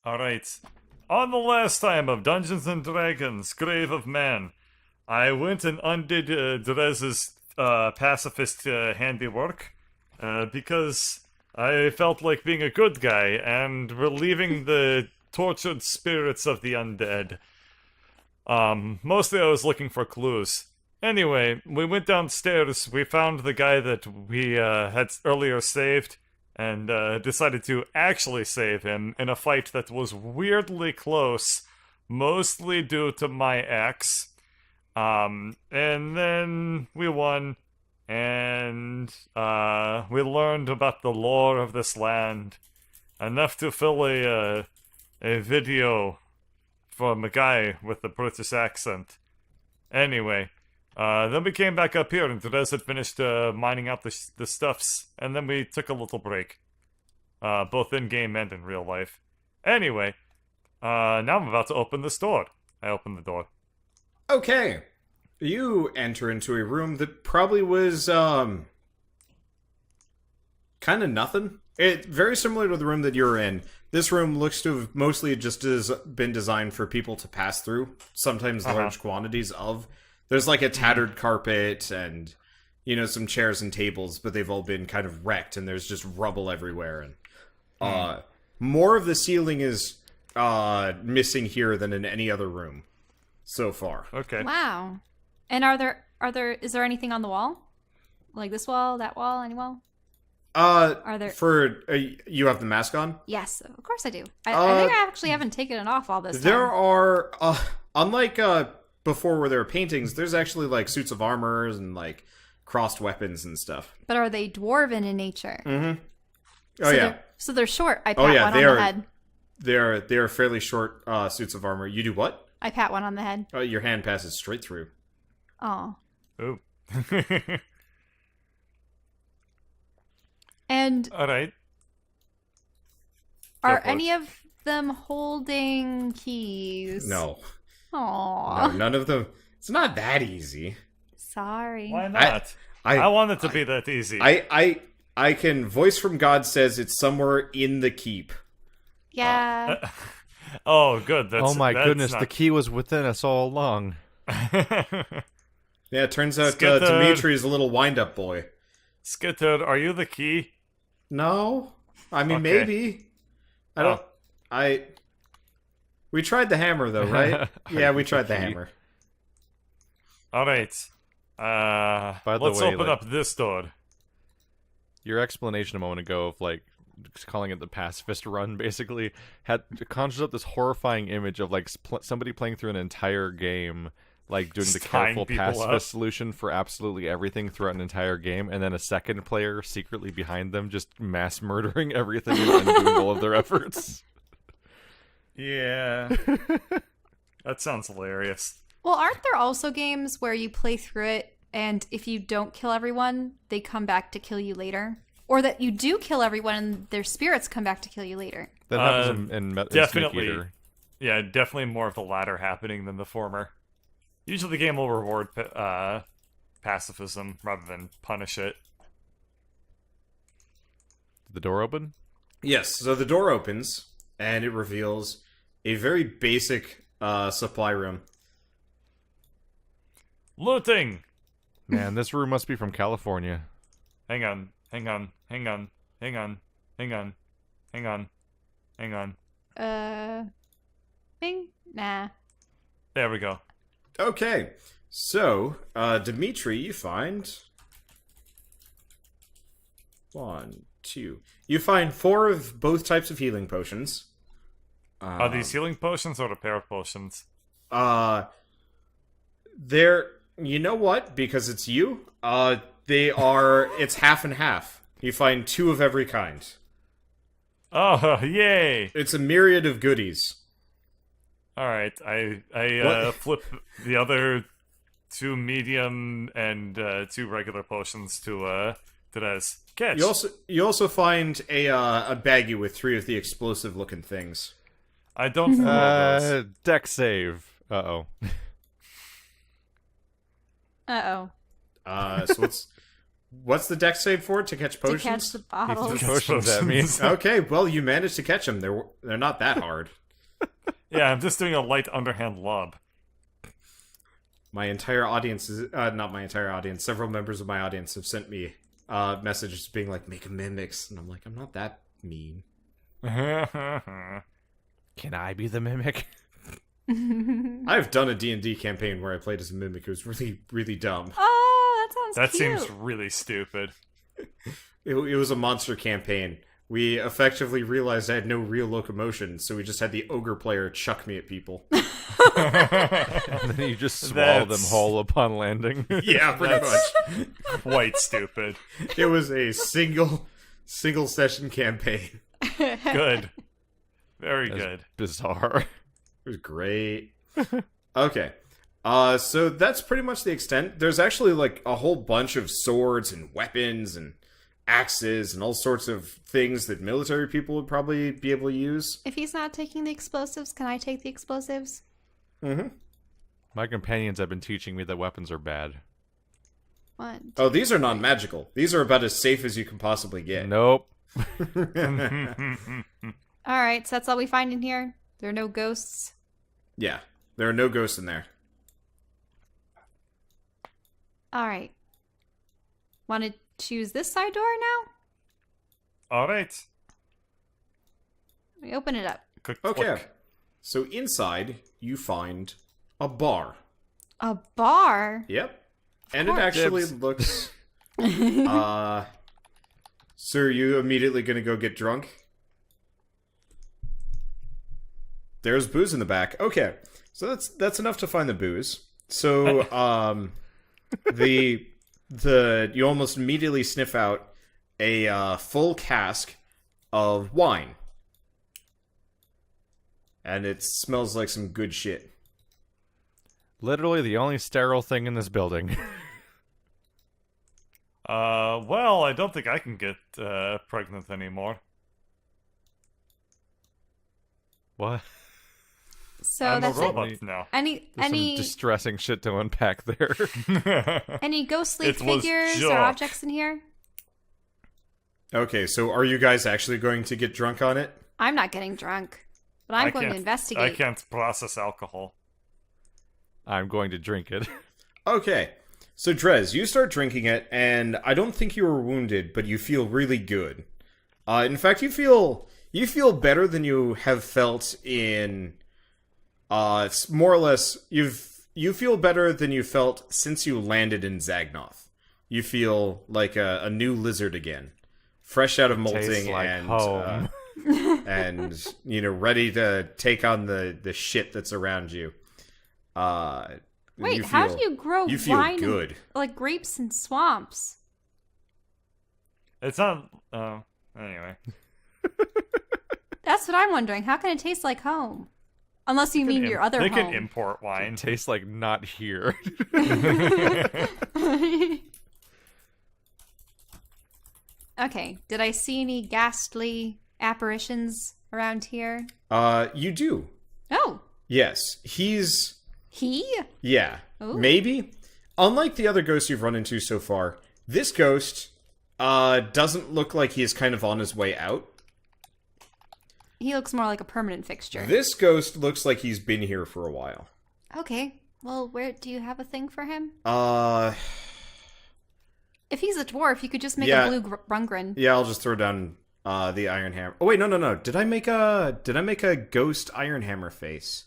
Alright. On the last time of Dungeons and Dragons, Grave of Man, I went and undid Drez's pacifist handiwork because I felt like being a good guy and relieving the tortured spirits of the undead. Mostly I was looking for clues. Anyway, we went downstairs, we found the guy that we had earlier saved, and decided to actually save him in a fight that was weirdly close, mostly due to my ex. And then we won, and we learned about the lore of this land, enough to fill a video from a guy with a British accent. Anyway, then we came back up here, and Therese had finished mining out the stuffs, and then we took a little break. Both in-game and in real life. Anyway, now I'm about to open this door. I open the door. Okay. You enter into a room that probably was, kind of nothing. Very similar to the room that you're in. This room looks to have mostly just been designed for people to pass through, sometimes large quantities of. There's like a tattered carpet and, some chairs and tables, but they've all been kind of wrecked and there's just rubble everywhere. And more of the ceiling is missing here than in any other room so far. Okay. Wow. And is there anything on the wall? Like this wall, that wall, any wall? Are there... you have the mask on? Yes, of course I do. I think I actually haven't taken it off all this time. There are, unlike before where there were paintings, there's actually like suits of armor and like crossed weapons and stuff. But are they dwarven in nature? Mm-hmm. Oh, yeah. So they're short. I pat one on the head. They are fairly short suits of armor. You do what? I pat one on the head. Oh, your hand passes straight through. Oh. Ooh. And all right. Are any of them holding keys? No. Aww. No, none of them. It's not that easy. Sorry. Why not? I want it to be that easy. I can. Voice from God says it's somewhere in the keep. Yeah. Oh, good. Oh my goodness, the key was within us all along. Yeah, it turns out Dimitri's a little wind-up boy. Skitter, are you the key? No. I mean, Okay. maybe. I don't... We tried the hammer, though, right? Yeah, we tried the hammer. Alright. By the Let's way, open up this door. Your explanation a moment ago of, like, calling it the pacifist run, basically, had conjured up this horrifying image of, like, somebody playing through an entire game, like, doing the careful pacifist solution for absolutely everything throughout an entire game, and then a second player secretly behind them just mass murdering everything and undoing all of their efforts. Yeah. That sounds hilarious. Well, aren't there also games where you play through it, and if you don't kill everyone, they come back to kill you later? Or that you do kill everyone and their spirits come back to kill you later? That happens in definitely. Snake Eater. Yeah, definitely more of the latter happening than the former. Usually the game will reward pacifism rather than punish it. Did the door open? Yes, so the door opens, and it reveals a very basic supply room. Looting! Man, this room must be from California. Hang on. Bing? Nah. There we go. Okay, so, Dimitri, you find... 1, 2... You find 4 of both types of healing potions. Are these healing potions or repair potions? They're... You know what? Because it's you, they are... It's half and half. You find 2 of every kind. Oh, yay! It's a myriad of goodies. Alright, I flip the other 2 medium and 2 regular potions to Therese. Catch! You also find a baggie with 3 of the explosive-looking things. I don't know those. Deck save. Uh-oh. Uh-oh. So What's the dex save for it to catch potions? To catch the bottles. Potions, that means. Okay, well, you managed to catch them. They're not that hard. Yeah, I'm just doing a light underhand lob. My entire audience is not my entire audience. Several members of my audience have sent me messages being like, "Make a mimics," and I'm like, I'm not that mean. Can I be the mimic? I've done a D&D campaign where I played as a mimic. It was really, really dumb. Oh, that sounds That cute. seems really stupid. It was a monster campaign. We effectively realized I had no real locomotion, so we just had the ogre player chuck me at people. And then you just swallow them whole upon landing. Yeah, pretty much. Quite stupid. It was a single session campaign. Good. Very That's good. bizarre. It was great. Okay. So that's pretty much the extent. There's actually like a whole bunch of swords and weapons and axes and all sorts of things that military people would probably be able to use. If he's not taking the explosives, can I take the explosives? Mm-hmm. My companions have been teaching me that weapons are bad. One. Oh, these are non-magical. These are about as safe as you can possibly get. Nope. All right, so that's all we find in here. There are no ghosts. Yeah, there are no ghosts in there. All right. Want to choose this side door now? All right. Let me open it up. Click, Okay. click. So inside, you find a bar. A bar? Yep. And it course. actually Dibs. looks... So are you immediately gonna go get drunk? There's booze in the back. Okay. So that's enough to find the booze. So, you almost immediately sniff out a full cask of wine. And it smells like some good shit. Literally the only sterile thing in this building. Well, I don't think I can get pregnant anymore. What? So I'm a that's it. robot now. Any There's some any distressing shit to unpack there. any ghostly It was figures or junk. objects in here? Okay, so are you guys actually going to get drunk on it? I'm not getting drunk, but I'm I going to can't- investigate. I can't process alcohol. I'm going to drink it. Okay. So, Drez, you start drinking it, and I don't think you were wounded, but you feel really good. In fact, you feel better than you have felt in... it's more or less, you feel better than you felt since you landed in Zagnoth. You feel like a new lizard again. Fresh out of Tastes molting like and... home. and, ready to take on the shit that's around you. Wait, you how feel- do you grow You feel wine good. like grapes in swamps? It's not. Anyway. That's what I'm wondering. How can it taste like home? Unless you mean your other They home. can import wine. It tastes like not here. Okay, did I see any ghastly apparitions around here? You do. Oh, Yes. He's... he? Yeah. Ooh. Maybe. Unlike the other ghosts you've run into so far, this ghost doesn't look like he is kind of on his way out. He looks more like a permanent fixture. This ghost looks like he's been here for a while. Okay, well, where do you have a thing for him? If he's a dwarf, you could just make Yeah. a blue Rungren. Yeah, I'll just throw down the Iron Hammer. Oh wait, no. Did I make a ghost Iron Hammer face?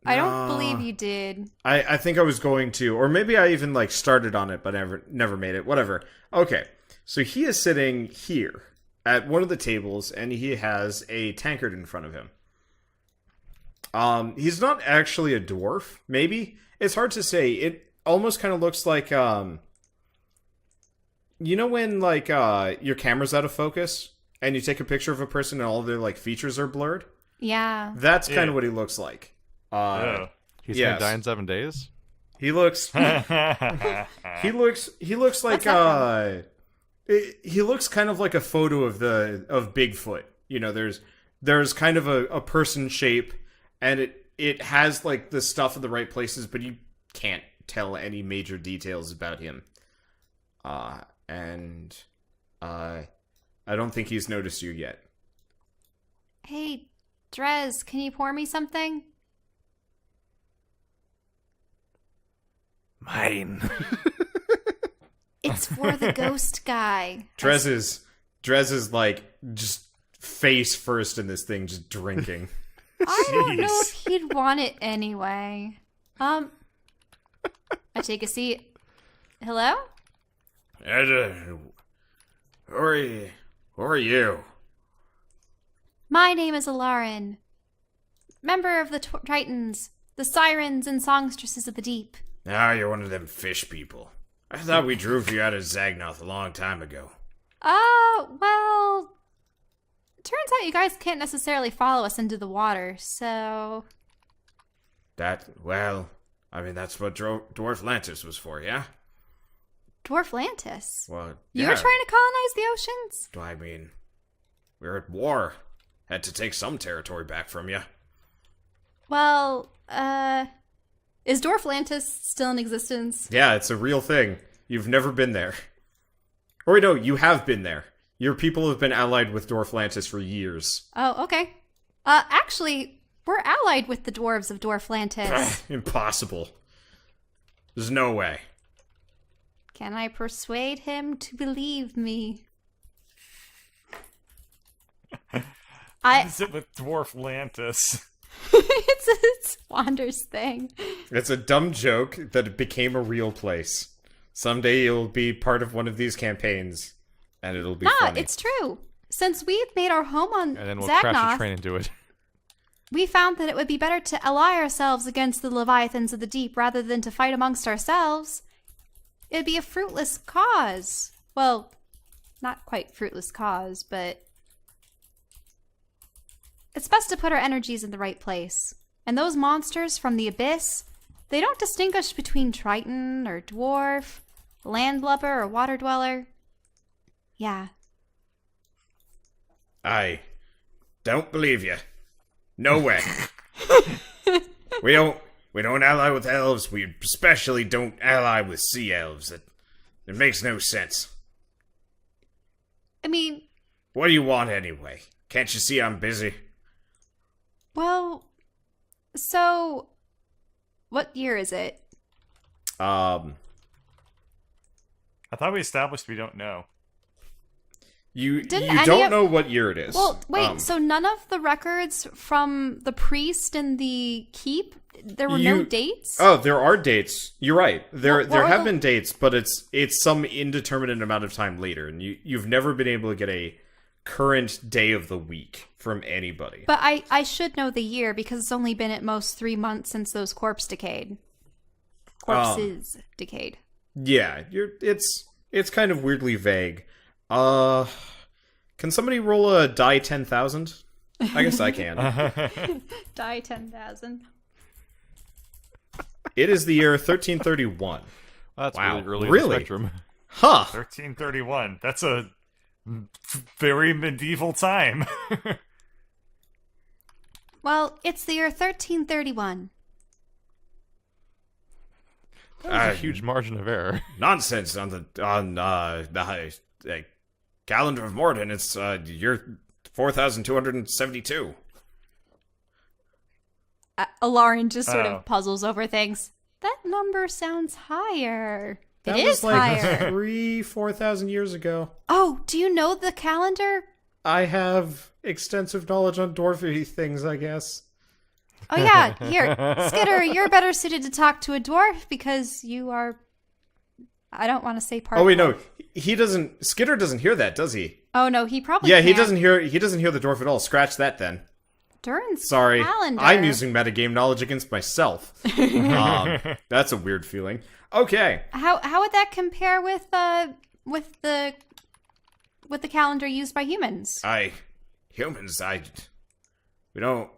I don't No. believe you did. I think I was going to, or maybe I even like started on it, but never made it. Whatever. Okay, so he is sitting here at one of the tables, and he has a tankard in front of him. He's not actually a dwarf. Maybe it's hard to say. It almost kind of looks like you know when like your camera's out of focus and you take a picture of a person and all of their like features are blurred. Yeah. That's kind Yeah. of what he looks like. Yeah. He's Yes. gonna die in 7 days? He looks. He looks like What's that he looks kind of like a photo of Bigfoot. You know, there's kind of a person shape, and it has like the stuff in the right places, but you can't tell any major details about him. And I don't think he's noticed you yet. Hey, Drez, can you pour me something? Mine. It's for the ghost guy. Drez is like just face first in this thing, just drinking. I don't know Jeez. if he'd want it anyway. I take a seat. Hello? Who are you? My name is Alaron. Member of the Titans, the Sirens and Songstresses of the Deep. Ah, you're one of them fish people. I thought we drove you out of Zagnoth a long time ago. Well, turns out you guys can't necessarily follow us into the water, so... That's what Dwarf Lantis was for, yeah? Dwarf Lantis? Well, You yeah. were trying to colonize the oceans? I mean, we were at war. Had to take some territory back from you. Well, is Dwarf Lantis still in existence? Yeah, it's a real thing. You've never been there. Or wait, no, you have been there. Your people have been allied with Dwarf Lantis for years. Oh, okay. Actually, we're allied with the dwarves of Dwarf Lantis. Impossible. There's no way. Can I persuade him to believe me? What is it with Dwarf Lantis? It's Wander's thing. It's a dumb joke that became a real place. Someday you'll be part of one of these campaigns, and it'll be funny. It's true. Since we've made our home on And then we'll crash Zagnoth, the train into it. we found that it would be better to ally ourselves against the Leviathans of the Deep rather than to fight amongst ourselves. It'd be a fruitless cause. Well, not quite fruitless cause, but... It's best to put our energies in the right place. And those monsters from the abyss, they don't distinguish between Triton or Dwarf, landlubber or water dweller. Yeah. I don't believe you. No way. We don't ally with elves. We especially don't ally with sea elves. It makes no sense. I mean, What do you want anyway? Can't you see I'm busy? well, so what year is it? I thought we established we don't know. You Didn't any don't of- know what year it is. Well, wait, so none of the records from the priest and the keep, there were no dates? Oh, there are dates. You're right. There What are have the- been dates, but it's some indeterminate amount of time later, and you've never been able to get a current day of the week from anybody. But I should know the year because it's only been at most 3 months since those corpses decayed. Yeah, it's kind of weirdly vague. Can somebody roll a die 10,000? I guess I can. Die 10,000. It is the year 1331. That's Wow, really early in really? the spectrum. Huh. 1331. That's a very medieval time. Well, it's the year 1331. That was a huge margin of error. Nonsense on the calendar of Morden. It's year 4,272. Alarin just sort Oh. of puzzles over things. That number sounds higher. That It was is like higher. 4,000 years ago. Oh, do you know the calendar? I have extensive knowledge on dwarfy things, I guess. Oh yeah, here, Skitter, you're better suited to talk to a dwarf because you are. I don't want to say part. Oh wait, no, he doesn't. Skitter doesn't hear that, does he? Oh no, he probably. Yeah, he can't. doesn't hear. He doesn't hear the dwarf at all. Scratch that then. Durin's Sorry, calendar. I'm using metagame knowledge against myself. That's a weird feeling. Okay, How would that compare with the calendar used by humans? humans. We don't.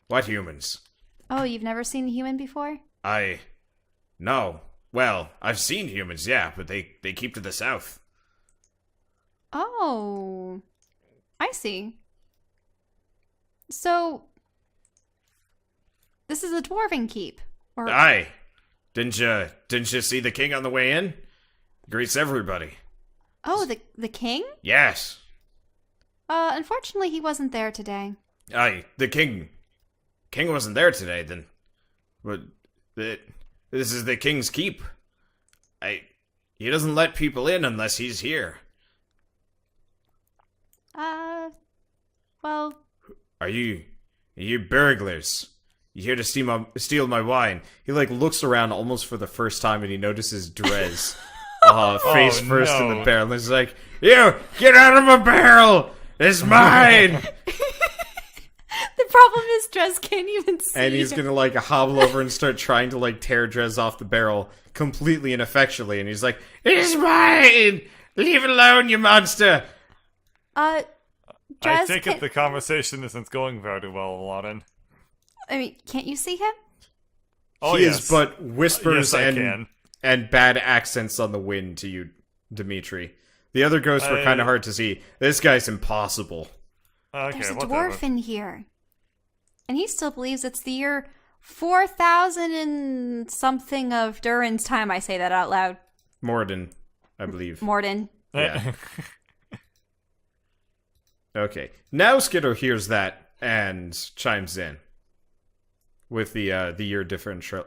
What humans? Oh, you've never seen a human before? No. Well, I've seen humans, yeah, but they keep to the south. Oh, I see. So, this is a dwarven keep. Or Didn't you see the king on the way in? Greets everybody. Oh, the king? Yes. Unfortunately, he wasn't there today. Aye, the king wasn't there today, then. But this is the king's keep. He doesn't let people in unless he's here. Well... Are you burglars? You here to steal my wine? He, like, looks around almost for the first time and he notices Drez. Face first in the barrel. And he's like, "You, get out of my barrel! It's mine!" The problem is Drez can't even see. And he's gonna, like, hobble over and start trying to, like, tear Drez off the barrel completely ineffectually. And he's like, "It's mine! Leave it alone, you monster!" Drez I take it the conversation isn't going very well, Alaron. I mean, can't you see him? Oh, he yes. is but whispers Yes, I can. and bad accents on the wind to you, Dimitri. The other ghosts were kind of hard to see. This guy's impossible. Okay, There's a whatever. dwarf in here. And he still believes it's the year 4000 and something of Durin's time. I say that out loud. Morden, I believe. Morden. Yeah. Okay. Now Skiddo hears that and chimes in with the year differential.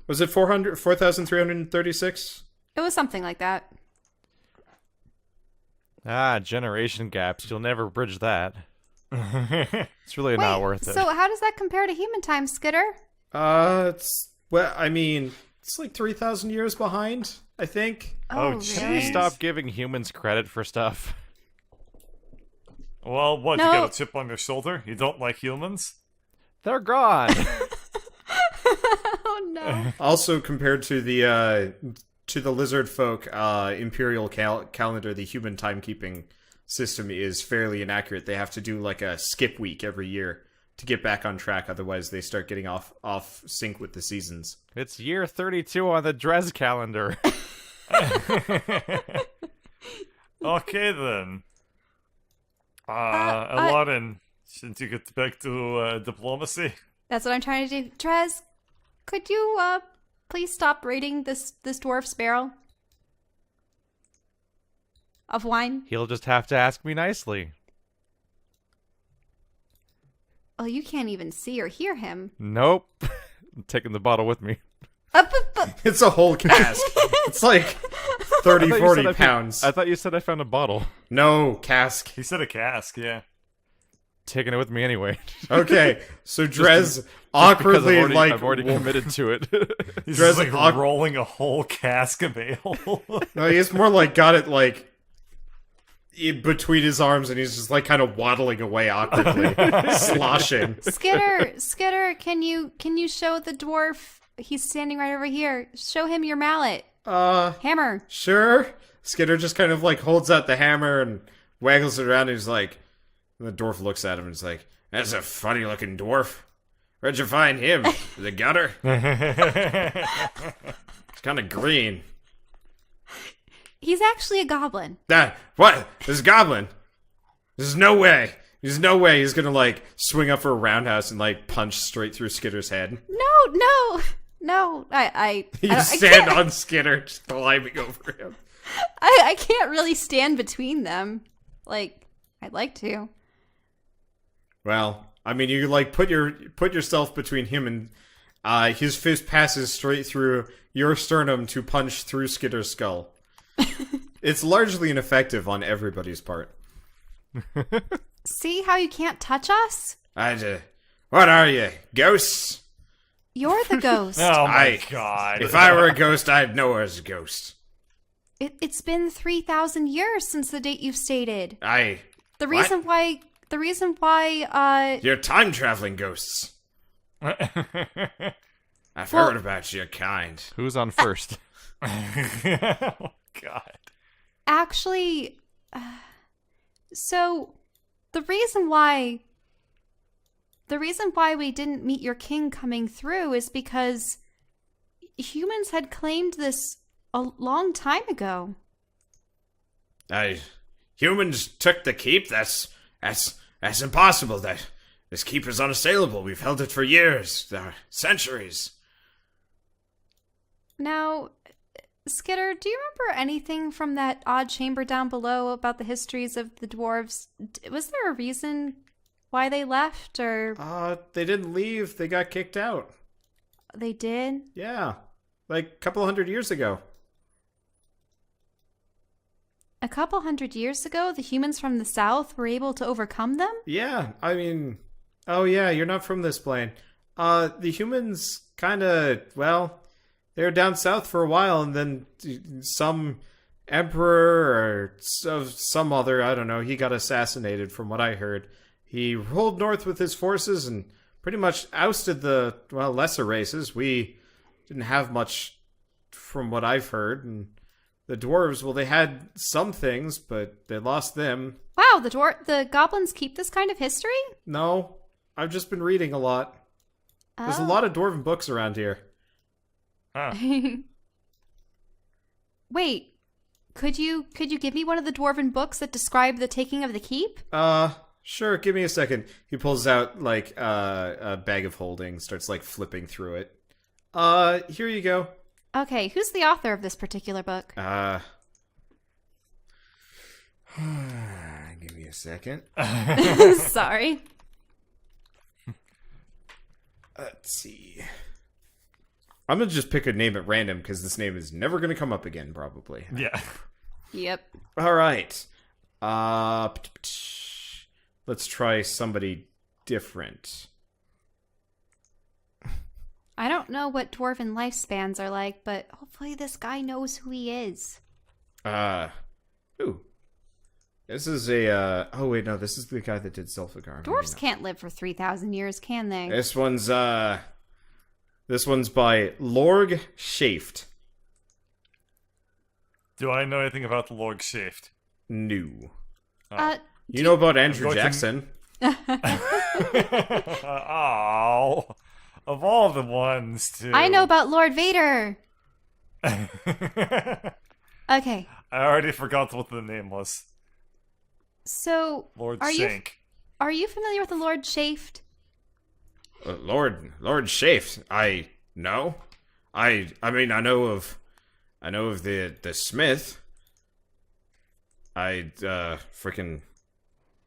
Was it 4,336? It was something like that. Generation gaps. You'll never bridge that. It's really not worth it. So how does that compare to human time, Skidder? It's like 3,000 years behind, I think. Oh, really? Can you stop giving humans credit for stuff? Well, what, No. you got a chip on your shoulder? You don't like humans? They're gone. Oh no. Also, compared to the lizard folk imperial calendar, the human timekeeping system is fairly inaccurate. They have to do like a skip week every year to get back on track. Otherwise, they start getting off sync with the seasons. It's year 32 on the Drez calendar. Okay, then. Alaron, shouldn't you get back to diplomacy? That's what I'm trying to do. Trez, could you please stop raiding this dwarf's barrel of wine? He'll just have to ask me nicely. Oh, you can't even see or hear him. Nope. I'm taking the bottle with me. It's a whole cask. It's like 30, 40 pounds. I thought you said I found a bottle. No, cask. He said a cask, yeah. Taking it with me anyway. Okay, so Drez Because awkwardly, I've already committed to it. He's Drez just like rolling a whole cask of ale. No, he's more like got it like between his arms, and he's just like kind of waddling away awkwardly, sloshing. Skidder, can you show the dwarf? He's standing right over here. Show him your mallet. Hammer. Sure. Skidder just kind of like holds out the hammer and waggles it around, and he's like, and the dwarf looks at him and is like, "That's a funny looking dwarf. Where'd you find him? The gutter? It's kind of green." He's actually a goblin. What? This goblin? There's no way. There's no way he's gonna like swing up for a roundhouse and like punch straight through Skidder's head. No. I You stand on Skidder, just climbing over him. I can't really stand between them. Like, I'd like to. Well, I mean, you like put yourself between him and his fist passes straight through your sternum to punch through Skidder's skull. It's largely ineffective on everybody's part. See how you can't touch us? What are you, ghosts? You're the ghost. Oh my god. If I were a ghost, I'd know as a ghost. It's been 3,000 years since the date you've stated. The What? reason why, You're time-traveling ghosts. I've heard about your kind. Who's on first? Oh god. actually, so the reason why we didn't meet your king coming through is because humans had claimed this a long time ago. Humans took the keep? That's impossible. This keep is unassailable. We've held it for years, centuries. Now, Skitter, do you remember anything from that odd chamber down below about the histories of the dwarves? Was there a reason why they left, or They didn't leave. They got kicked out. they did? Yeah. Like a couple hundred years ago. A couple hundred years ago, the humans from the south were able to overcome them? Yeah, I mean... Oh yeah, you're not from this plane. The humans kinda, well... They were down south for a while, and then some emperor or some other, I don't know, he got assassinated from what I heard. He rolled north with his forces and pretty much ousted the, well, lesser races. We didn't have much from what I've heard. And the dwarves, well, they had some things, but they lost them. Wow, the goblins keep this kind of history? No, I've just been reading a lot. There's a lot of dwarven books around here. Huh. Wait, could you give me one of the dwarven books that describe the taking of the keep? Sure, give me a second. He pulls out, like, a bag of holding, starts, like, flipping through it. Here you go. Okay, who's the author of this particular book? Give me a second. Sorry. Let's see. I'm gonna just pick a name at random, because this name is never gonna come up again, probably. Yeah. Yep. Alright. Let's try somebody different. I don't know what dwarven lifespans are like, but hopefully this guy knows who he is. Ooh. This is a, oh wait, no, this is the guy that did Zelfagar. Dwarves can't live for 3,000 years, can they? This one's by Lorg Shaft. Do I know anything about the Lord Shaft? New. Do You know about Andrew going to- Jackson. Oh, of all the ones to. I know about Lord Vader. I Okay, already forgot what the name was. so Lord are Shank. you familiar with the Lord Shaft? Lord Shaft. I know. I mean, I know of the Smith. I freaking,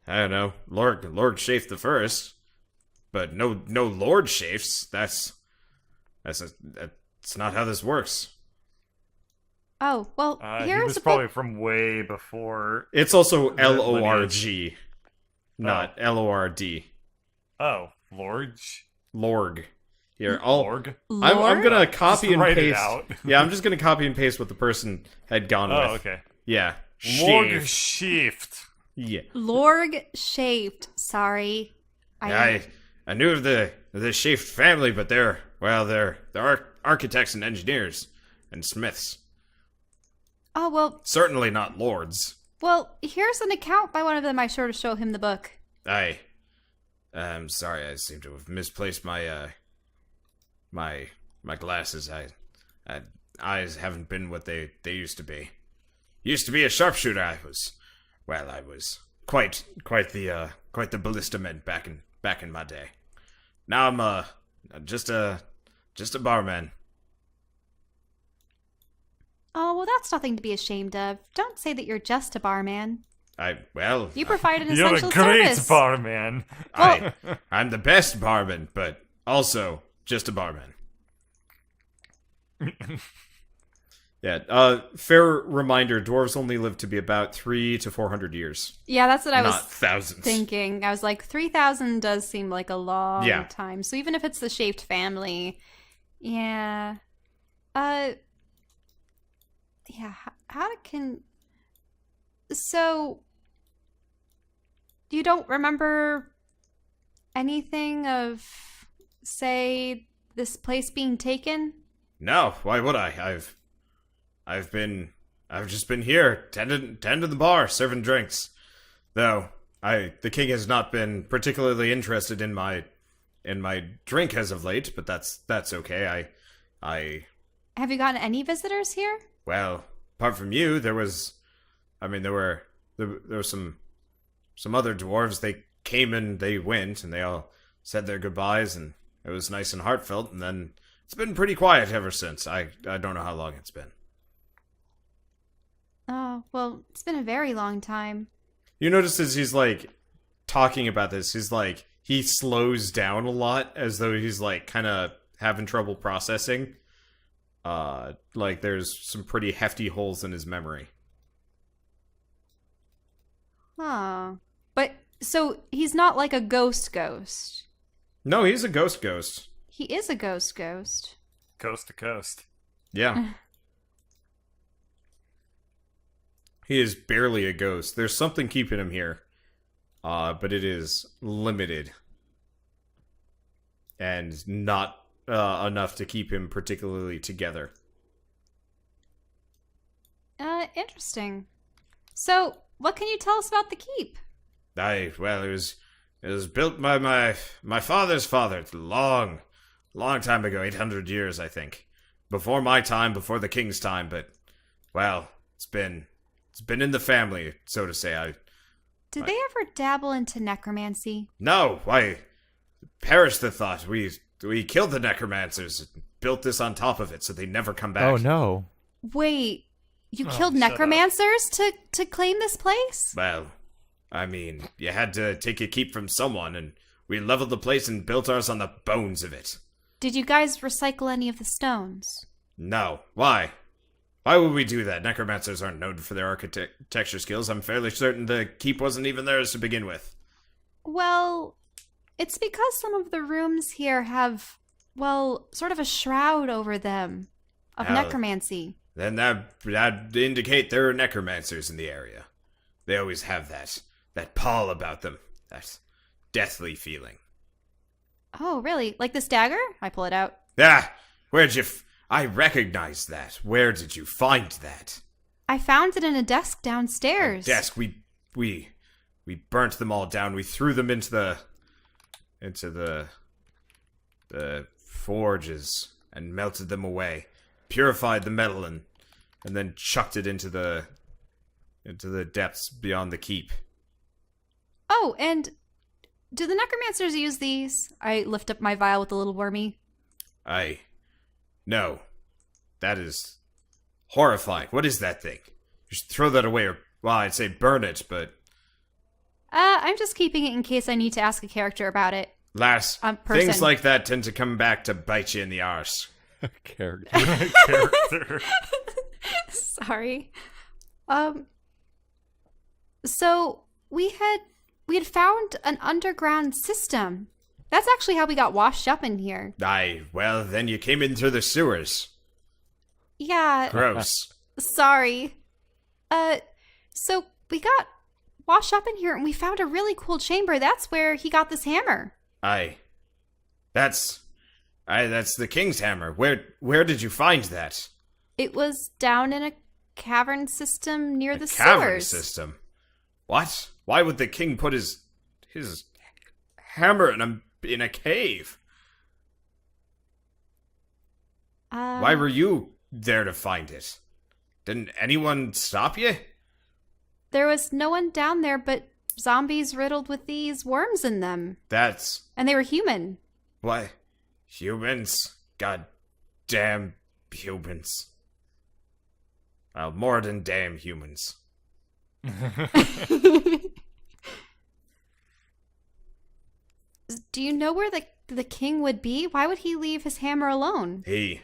I don't know, Lord Shaft the First, but no Lord Shafts. That's not how this works. Oh, well, He here's was a probably book. from way before. It's also The lineage. LORG, not LORD. Oh, Lord. Lorg. Here, Lorg. I'm gonna copy Just and write it paste. out. Yeah, I'm just gonna copy and paste what the person had gone Oh, with. okay. Yeah. Lord Shaft. Shaft. Yeah. Lorg Shaft. Sorry. I knew of the Shaft family, but they're architects and engineers and smiths. Oh, well, Certainly not lords. here's an account by one of them. I sure to show him the book. I'm sorry, I seem to have misplaced my my glasses. Eyes haven't been what they used to be. Used to be a sharpshooter. I was quite the ballista man back in my day. Now I'm just a barman. Oh, well, that's nothing to be ashamed of. Don't say that you're just a barman. You provide an You're a essential great service. barman. I'm the best barman, but also just a barman. Yeah, fair reminder, dwarves only live to be about 300 to 400 years. Yeah, that's what I was Not thousands. thinking. I was like, 3,000 does seem like a long Yeah. time. So even if it's the Shaped family, yeah. Yeah, so, you don't remember anything of, say, this place being taken? No, why would I? I've just been here, tending the bar, serving drinks. Though, the king has not been particularly interested in my drink as of late, but that's okay. Have you gotten any visitors here? Well, apart from you, there were some other dwarves. They came and they went, and they all said their goodbyes, and it was nice and heartfelt. And then It's been pretty quiet ever since. I don't know how long it's been. Oh, well, it's been a very long time. You notice as he's, like, talking about this, he's, like, he slows down a lot as though he's, like, kind of having trouble processing. Like, there's some pretty hefty holes in his memory. Huh. But, so, he's not like a ghost. No, he's a ghost. He is a ghost. Coast to coast. Yeah. He is barely a ghost. There's something keeping him here. But it is limited. And not enough to keep him particularly together. Interesting. So, what can you tell us about the keep? Well, it was built by my father's father long time ago, 800 years, I think. Before my time, before the king's time, but, well, it's been in the family, so to say. Did they ever dabble into necromancy? No, why, perish the thought. We killed the necromancers, and built this on top of it, so they never come back. Oh no. Wait, you killed shut up. necromancers to claim this place? Well, I mean, you had to take a keep from someone, and we leveled the place and built ours on the bones of it. Did you guys recycle any of the stones? No. Why? Why would we do that? Necromancers aren't known for their architecture skills. I'm fairly certain the keep wasn't even theirs to begin with. Well, it's because some of the rooms here have, well, sort of a shroud over them of Hell. necromancy. Then that'd indicate there are necromancers in the area. They always have that pall about them. That deathly feeling. Oh, really? Like this dagger? I pull it out. Ah! I recognize that. Where did you find that? I found it in a desk downstairs. Desk. We burnt them all down. We threw them into the forges and melted them away. Purified the metal and then chucked it into the depths beyond the keep. Oh, and do the necromancers use these? I lift up my vial with the little wormy. No. That is horrifying. What is that thing? You should throw that away, or, well, I'd say burn it, but... I'm just keeping it in case I need to ask a character about it. Lass, Person. things like that tend to come back to bite you in the arse. Character. Character. Sorry. So we had found an underground system. That's actually how we got washed up in here. Well, then you came in through the sewers. Yeah. Gross. Sorry. So we got washed up in here and we found a really cool chamber. That's where he got this hammer. That's the king's hammer. Where did you find that? It was down in a cavern system near the Cavern sewers. system. What? Why would the king put his hammer in a cave? Why were you there to find it? Didn't anyone stop you? There was no one down there but zombies riddled with these worms in them. And they were human. What? Humans? God damn humans. Well, more than damn humans. Do you know where the king would be? Why would he leave his hammer alone? He'd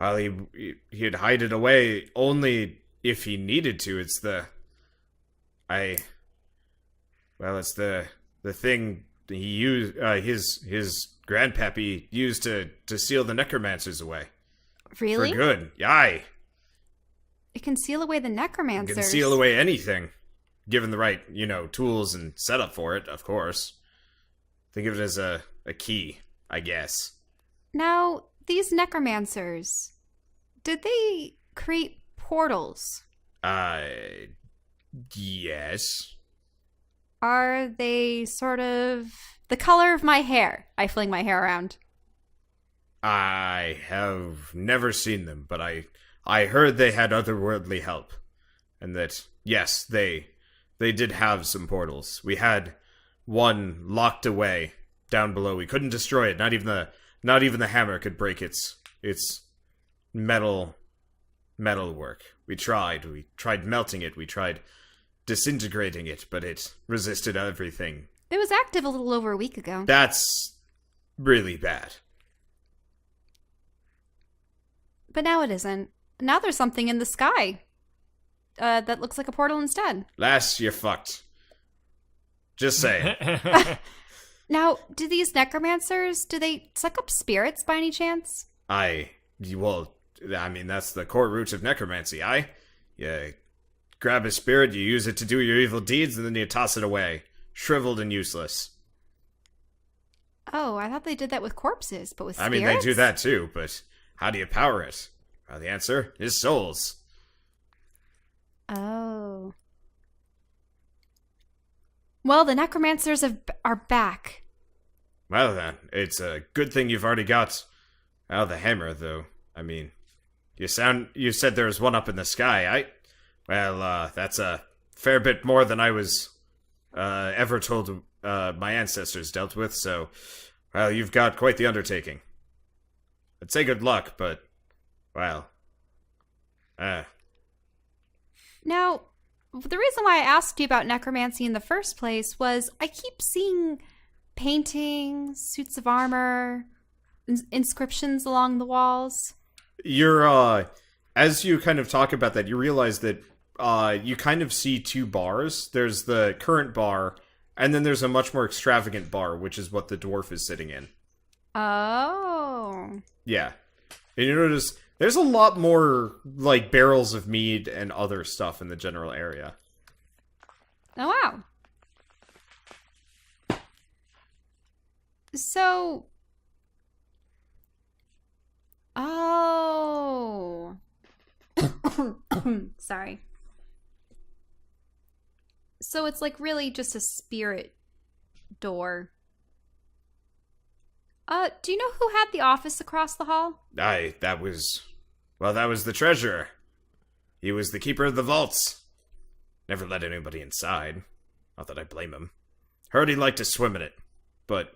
hide it away only if he needed to. It's the thing he used, his grandpappy used to seal the necromancers away. Really? For good. Aye. It can seal away the necromancers. It can seal away anything. Given the right, tools and setup for it, of course. Think of it as a key, I guess. Now, these necromancers, did they create portals? Yes. Are they sort of the color of my hair? I fling my hair around. I have never seen them, but I heard they had otherworldly help. And that, yes, they did have some portals. We had one locked away down below. We couldn't destroy it. Not even the hammer could break its It's metal work. We tried melting it, we tried disintegrating it, but it resisted everything. It was active a little over a week ago. That's really bad. But now it isn't. Now there's something in the sky that looks like a portal instead. Lass, you're fucked. Just saying. Now, do these necromancers, do they suck up spirits by any chance? Well, I mean, that's the core root of necromancy, You grab a spirit, you use it to do your evil deeds, and then you toss it away. Shriveled and useless. Oh, I thought they did that with corpses, but with spirits? I mean, they do that too, but how do you power it? Well, the answer is souls. Oh. Well, the necromancers are back. Well then, it's a good thing you've already got the hammer, though. I mean, you said there was one up in the sky. That's a fair bit more than I was ever told my ancestors dealt with, so, well, you've got quite the undertaking. I'd say good luck, but, well, Now, the reason why I asked you about necromancy in the first place was I keep seeing paintings, suits of armor, inscriptions along the walls. You're, as you kind of talk about that, you realize that you kind of see two bars. There's the current bar, and then there's a much more extravagant bar, which is what the dwarf is sitting in. Oh. Yeah. And you notice there's a lot more, like, barrels of mead and other stuff in the general area. Oh, wow. So... Oh. Sorry. So it's like really just a spirit door. Do you know who had the office across the hall? That was the treasurer. He was the keeper of the vaults. Never let anybody inside. Not that I blame him. Heard he liked to swim in it, but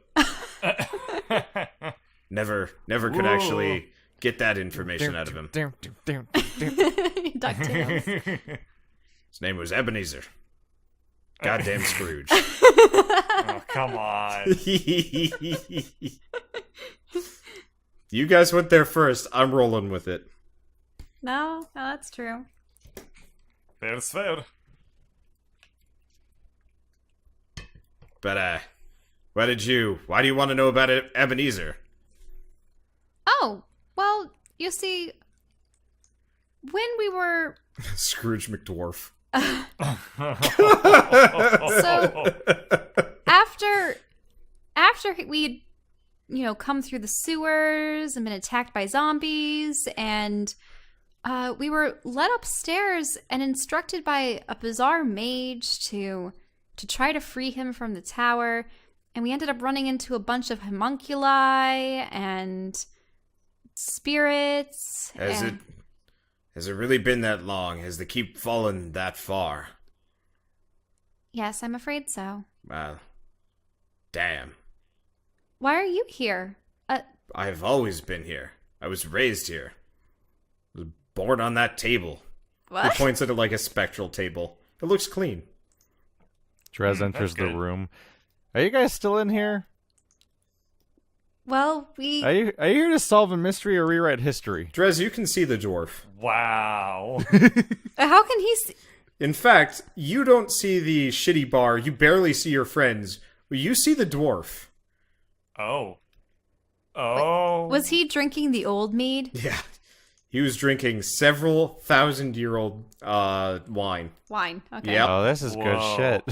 never could actually get that information out of him. DuckTales. His name was Ebenezer. Goddamn Scrooge. Oh, come on. You guys went there first. I'm rolling with it. No, that's true. Fair's fair. But, why do you want to know about Ebenezer? Oh, well, you see, when we were... Scrooge McDwarf. So, after we'd, come through the sewers and been attacked by zombies, and we were led upstairs and instructed by a bizarre mage to try to free him from the tower, and we ended up running into a bunch of homunculi and spirits. Has it really been that long? Has the keep fallen that far? Yes, I'm afraid so. Well, damn. Why are you here? I've always been here. I was raised here. I was born on that table. What? He points at it like a spectral table. It looks clean. Drez enters the good. room. Are you guys still in here? Well, Are you here to solve a mystery or rewrite history? Drez, you can see the dwarf. Wow. How can he In fact, you don't see the shitty bar. You barely see your friends. You see the dwarf. Oh. Oh. Was he drinking the old mead? Yeah. He was drinking several 1,000-year-old wine. Wine. Okay. Yep. Oh, this is good Whoa. shit.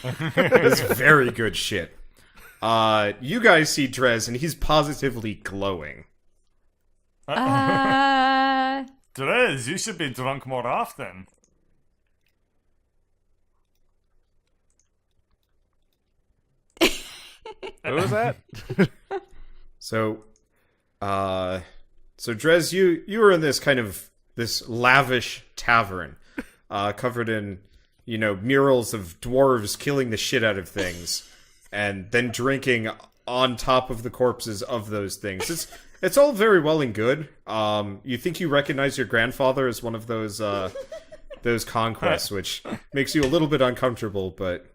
It's very good shit. You guys see Drez, and he's positively glowing. Drez, you should be drunk more often. What was that? So Drez, you were in this lavish tavern, covered in, murals of dwarves killing the shit out of things, and then drinking on top of the corpses of those things. It's all very well and good. You think you recognize your grandfather as one of those conquests, which makes you a little bit uncomfortable, but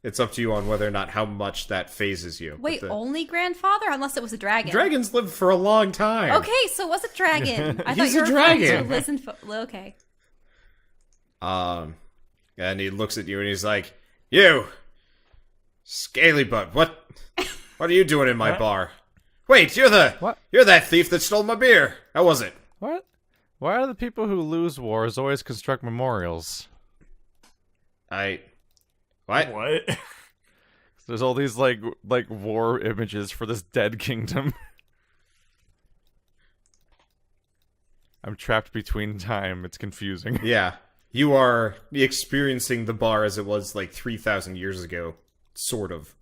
it's up to you on whether or not how much that phases you. Wait, only grandfather? Unless it was a dragon. Dragons live for a long time. Okay, so it was a dragon. I thought He's you a were referring dragon. to Liz and okay. And he looks at you and he's like, "You, scaly butt, what are you doing in my bar? Wait, you're that thief that stole my beer. How was it?" What? Why are the people who lose wars always construct memorials? What? What? There's all these like war images for this dead kingdom. I'm trapped between time. It's confusing. Yeah. You are experiencing the bar as it was like 3,000 years ago. Sort of.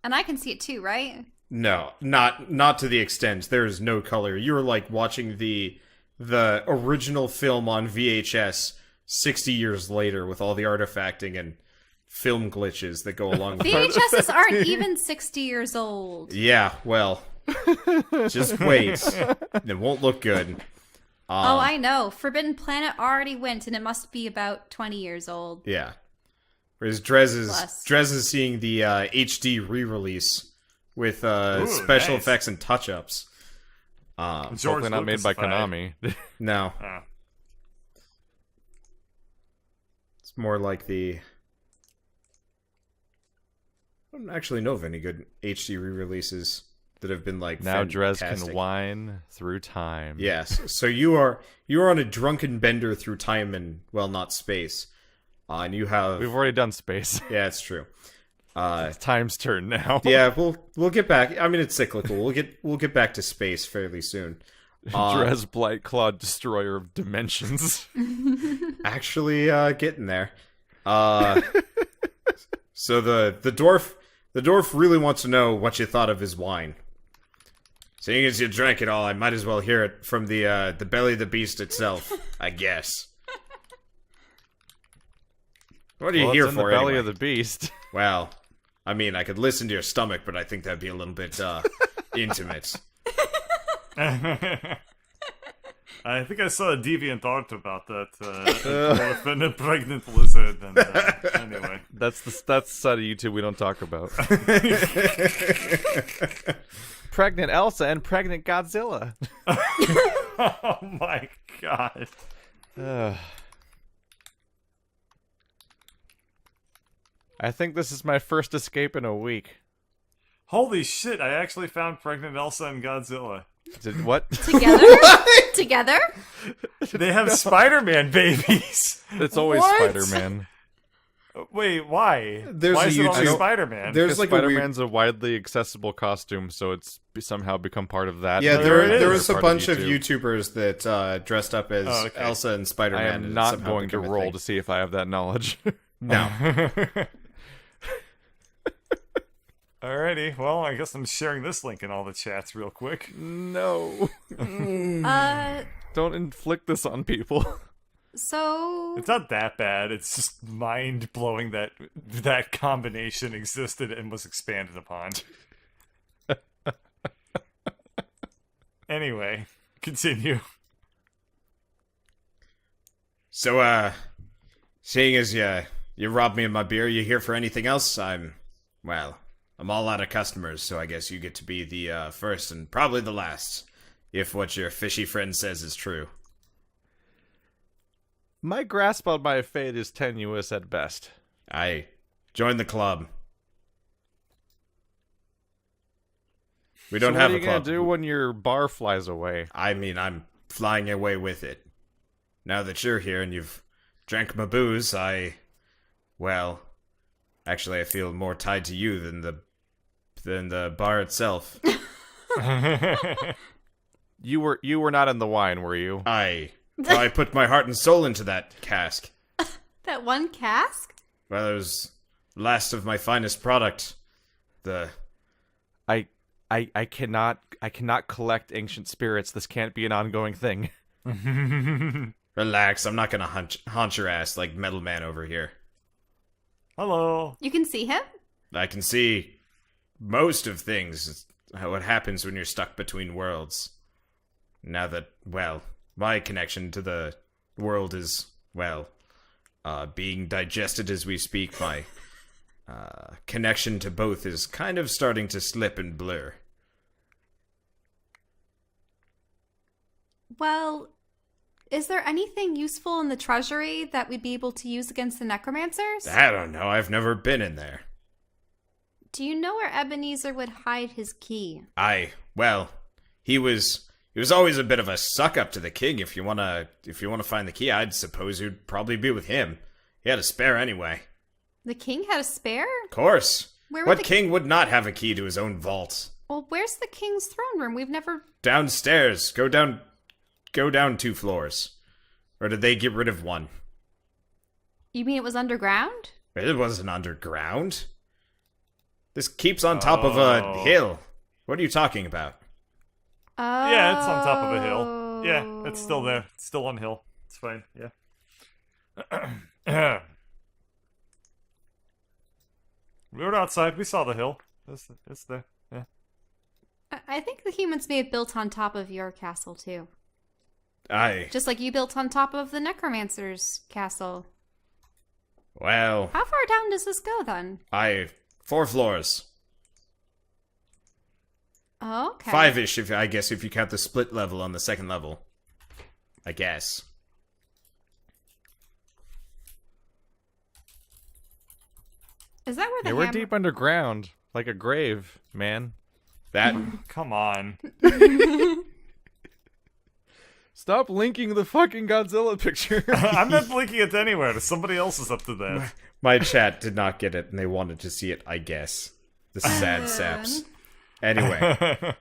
And I can see it too, right? No, not to the extent. There is no color. You're like watching the original film on VHS 60 years later with all the artifacting and film glitches that go along with it. VHSs aren't even 60 years old. Yeah, well, just wait. It won't look good. Oh, I know. Forbidden Planet already went, and it must be about 20 years old. Yeah. Whereas Drez Plus. is seeing the HD re-release with special nice. effects and touch-ups. Hopefully not made by Konami. No. Oh. It's more like the... I don't actually know of any good HD re-releases that have been like Now Drez fantastic. can whine through time. Yes. So you are on a drunken bender through time and, well, not space. And you have... We've already done space. Yeah, it's true. It's time's turn now. Yeah, we'll get back. I mean, it's cyclical. We'll get back to space fairly soon. Drez Blightclaw, destroyer of dimensions. Actually, getting there. So the dwarf really wants to know what you thought of his wine. Seeing as you drank it all, I might as well hear it from the belly of the beast itself, I guess. What are you here it's in for, the belly anyway? of the beast. Well, I mean, I could listen to your stomach, but I think that'd be a little bit intimate. I think I saw a deviant art about that. Dwarf and a pregnant lizard. And, anyway. That's the side of YouTube we don't talk about. Pregnant Elsa and pregnant Godzilla. Oh my god. I think this is my first escape in a week. Holy shit, I actually found pregnant Elsa and Godzilla. Did what? Together? Together? They have Spider-Man babies. It's always What? Spider-Man. Wait, why? There's why a is it only YouTube- Spider-Man? There's like a weird... Spider-Man's a widely accessible costume, so it's somehow become part of that. Yeah, There it there is. was a Part bunch of YouTube. YouTubers that dressed up as Oh, okay. Elsa and Spider-Man. I and am it not somehow going to became a roll thing. to see if I have that knowledge. No. Alrighty, well, I guess I'm sharing this link in all the chats real quick. No. Uh, Don't inflict this on people. so... It's not that bad, it's just mind-blowing that that combination existed and was expanded upon. Anyway, continue. So, seeing as you robbed me of my beer, you here for anything else? I'm all out of customers, so I guess you get to be the first and probably the last, if what your fishy friend says is true. My grasp on my fate is tenuous at best. I joined the club. We don't So have what are a you club. gonna do when your bar flies away? I mean, I'm flying away with it. Now that you're here and you've drank my booze, actually, I feel more tied to you than the bar itself. You were not in the wine, were you? I put my heart and soul into that cask. That one cask? Well, it was last of my finest product. I cannot collect ancient spirits. This can't be an ongoing thing. Relax, I'm not gonna haunt your ass like Metal Man over here. Hello. You can see him? I can see most of things, what happens when you're stuck between worlds. Now that, well, my connection to the world is, well, being digested as we speak, my connection to both is kind of starting to slip and blur. Well, is there anything useful in the treasury that we'd be able to use against the necromancers? I don't know, I've never been in there. Do you know where Ebenezer would hide his key? Well, he was always a bit of a suck-up to the king. If you wanna find the key, I'd suppose you'd probably be with him. He had a spare anyway. The king had a spare? Of course. Where would What the king would not have a key to his own vault? Well, where's the king's throne room? We've never... Downstairs. Go down 2 floors. Or did they get rid of one? You mean it was underground? It wasn't underground. This keeps on top of a hill. What are you talking about? Oh. Yeah, it's on top of a hill. Yeah, it's still there. It's still on hill. It's fine, yeah. We were outside. We saw the hill. It's there. Yeah. I think the humans may have built on top of your castle, too. Aye. Just like you built on top of the necromancer's castle. Well, How far down does this go, then? 4 floors. Oh, okay. 5-ish, I guess, if you count the split level on the second level. I guess. Is that where the Yeah, we're hammer... deep underground, like a grave, man. That Come on. Stop linking the fucking Godzilla picture. I'm not linking it anywhere. Somebody else is up to that. my chat did not get it, and they wanted to see it, I guess. The sad saps. Anyway,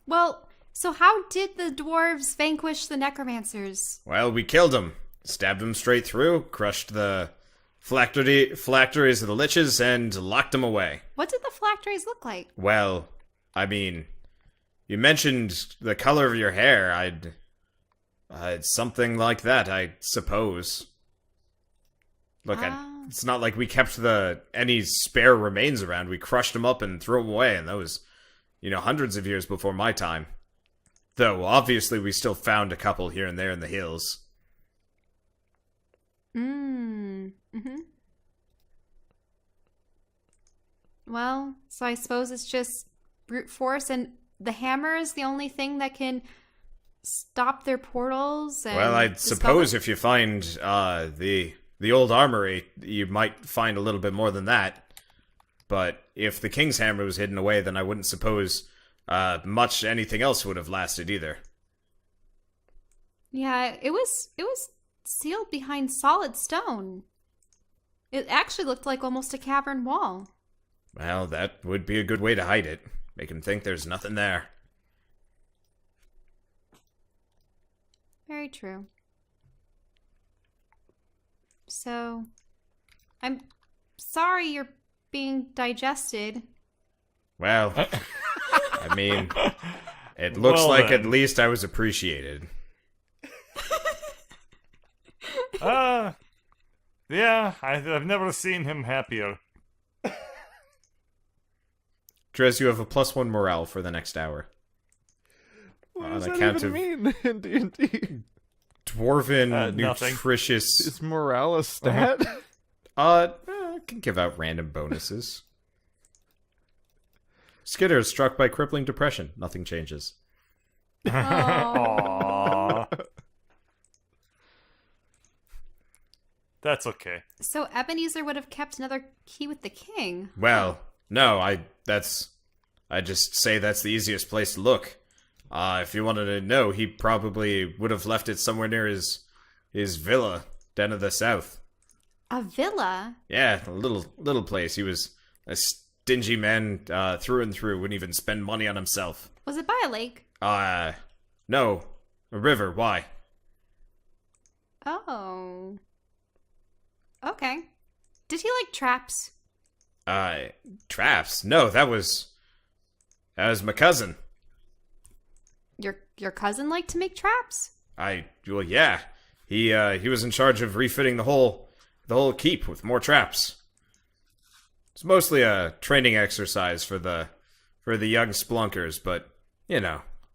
Well, so how did the dwarves vanquish the necromancers? well, we killed him. Stabbed him straight through, crushed the phylacteries of the liches, and locked them away. What did the phylacteries look like? Well, I mean, you mentioned the color of your hair. It's something like that, I suppose. Look, it's not like we kept any spare remains around. We crushed them up and threw them away, and that was, hundreds of years before my time. Though, obviously, we still found a couple here and there in the hills. Mm-hmm. Well, so I suppose it's just brute force, and the hammer is the only thing that can stop their portals. And Well, I dispel suppose them? if you find the old armory, you might find a little bit more than that. But if the king's hammer was hidden away, then I wouldn't suppose much anything else would have lasted either. Yeah, it was sealed behind solid stone. It actually looked like almost a cavern wall. Well, that would be a good way to hide it. Make him think there's nothing there. Very true. So, I'm sorry you're being digested. Well, I mean, it looks Well, like then. at least I was appreciated. Yeah, I've never seen him happier. Drez, you have a +1 morale for the next hour. What On does that account even mean in D&D? Dwarven, Nothing. nutritious... Is morale a stat? I can give out random bonuses. Skidder is struck by crippling depression. Nothing changes. Oh. Aww. That's okay. So Ebenezer would have kept another key with the king. Well, no, I just say that's the easiest place to look. If you wanted to know, he probably would have left it somewhere near his villa, Den of the South. A villa? Yeah, a little place. He was a stingy man through and through. Wouldn't even spend money on himself. Was it by a lake? No, a river. Why? Oh. Okay. Did he like traps? Traps? No, that was my cousin. Your cousin liked to make traps? Well, yeah. He was in charge of refitting the whole keep with more traps. It's mostly a training exercise for the young splunkers, but,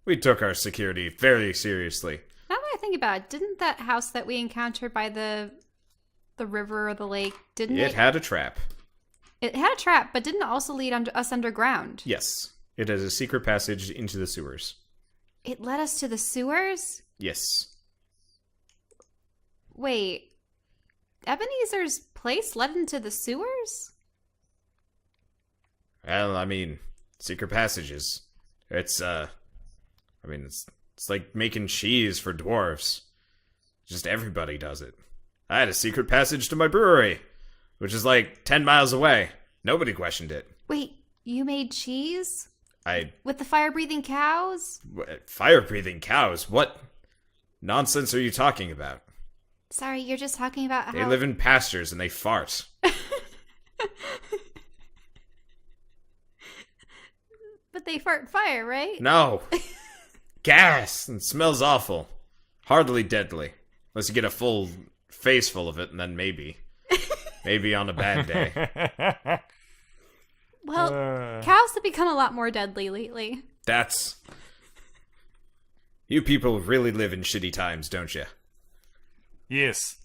we took our security very seriously. Now that I think about it, didn't that house that we encountered by the river or the lake, didn't it? It had a trap. It had a trap, but didn't it also lead us underground? Yes. It has a secret passage into the sewers. It led us to the sewers? Yes. Wait. Ebenezer's place led into the sewers? Well, I mean, secret passages. It's like making cheese for dwarves. Just everybody does it. I had a secret passage to my brewery, which is like 10 miles away. Nobody questioned it. Wait, you made cheese? I... With the fire-breathing cows? Fire-breathing cows? What nonsense are you talking about? Sorry, you're just talking about how... They live in pastures and they fart. But they fart fire, right? No. Gas! And smells awful. Hardly deadly. Unless you get a full face full of it, and then maybe. Maybe on a bad day. Well, cows have become a lot more deadly lately. That's... You people really live in shitty times, don't you? Yes.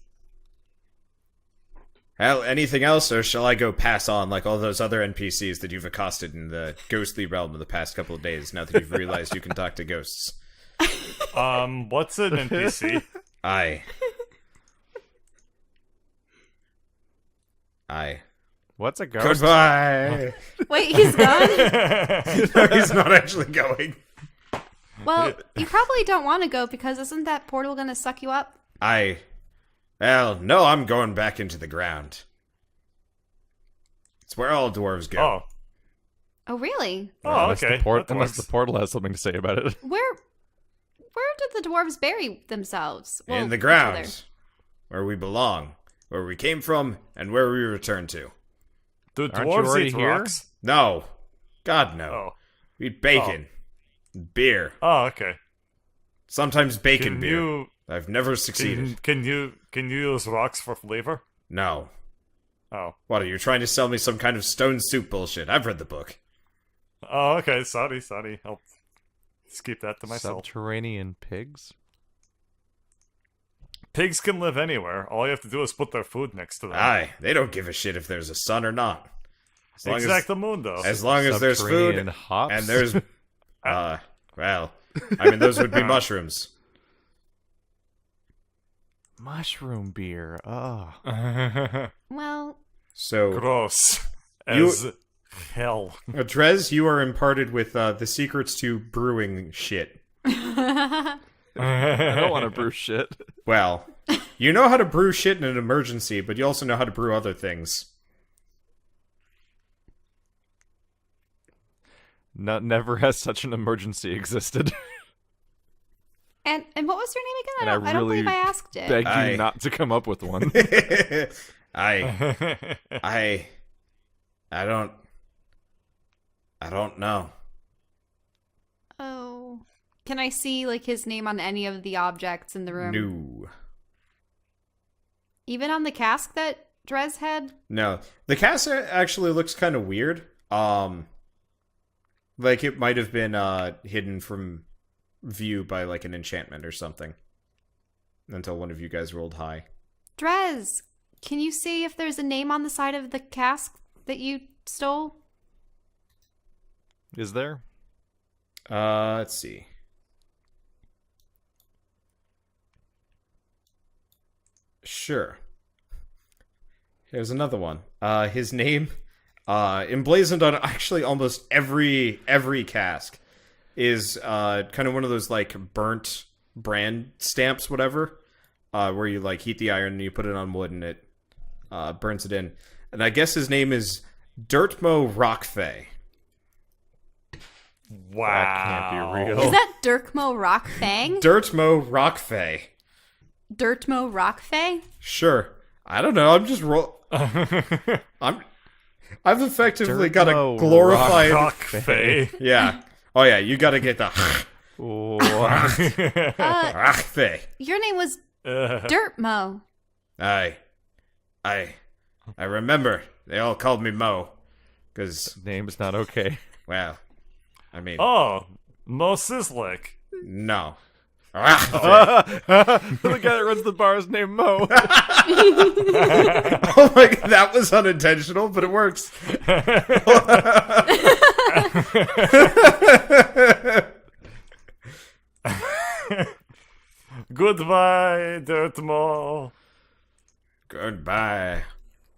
Well, anything else, or shall I go pass on like all those other NPCs that you've accosted in the ghostly realm of the past couple of days, now that you've realized you can talk to ghosts? What's an NPC? I. What's a ghost? Goodbye! Wait, he's gone? No, he's not actually going. Well, you probably don't want to go because isn't that portal going to suck you up? Well, no, I'm going back into the ground. It's where all dwarves go. Oh. Oh, really? Oh, Unless okay. The that unless the works. portal has something to say about it. Where did the dwarves bury themselves? Well, In the each ground. other. Where we belong. Where we came from, and where we return to. Do Aren't you dwarves already eat here? rocks? No. God, no. Oh. We eat bacon. Beer. Oh, okay. Sometimes bacon Can beer. you I've never succeeded. can you use rocks for flavor? No. Oh. What, are you trying to sell me some kind of stone soup bullshit? I've read the book. Oh, okay. Sorry. I'll just keep that to myself. Subterranean pigs? Pigs can live anywhere. All you have to do is put their food next to them. Aye, they don't give a shit if there's a sun or not. As long Exactamundo. as long as there's Subterranean food hops? and there's well, I mean those would be mushrooms. Mushroom beer. Oh. Well, So, Gross. You- As hell. Drez, you are imparted with the secrets to brewing shit. I don't want to brew shit. Well, you know how to brew shit in an emergency, but you also know how to brew other things. Never has such an emergency existed. and what was your name And again? I don't really believe I asked it. Beg I- you not to come up with one. I don't know. Oh. Can I see like his name on any of the objects in the room? No. Even on the cask that Drez had? No. The cast actually looks kind of weird. Like it might have been hidden from view by like an enchantment or something. Until one of you guys rolled high. Drez, can you see if there's a name on the side of the cask that you stole? Is there? Let's see. Sure. Here's another one. His name, emblazoned on actually almost every cask, is kind of one of those like burnt brand stamps, whatever, where you like heat the iron and you put it on wood and it burns it in. And I guess his name is Dirtmo Rockfey. Wow. That can't be real. Is that Dirkmo Rockfang? Dirtmo Rockfey. Dirtmo Rockfay? Sure. I don't know. I'm just I've effectively got a Dirtmo glorified. Rock Fey. Yeah. Oh yeah. You got to get the What? Rockfey. Your name was Dirtmo. I remember. They all called me Mo. Because, Name is not okay. well, I mean, Oh, Mo Sizzlick. no. The guy that runs the bar is named Mo. Oh my god, that was unintentional, but it works. Goodbye, Dirtmo. Goodbye.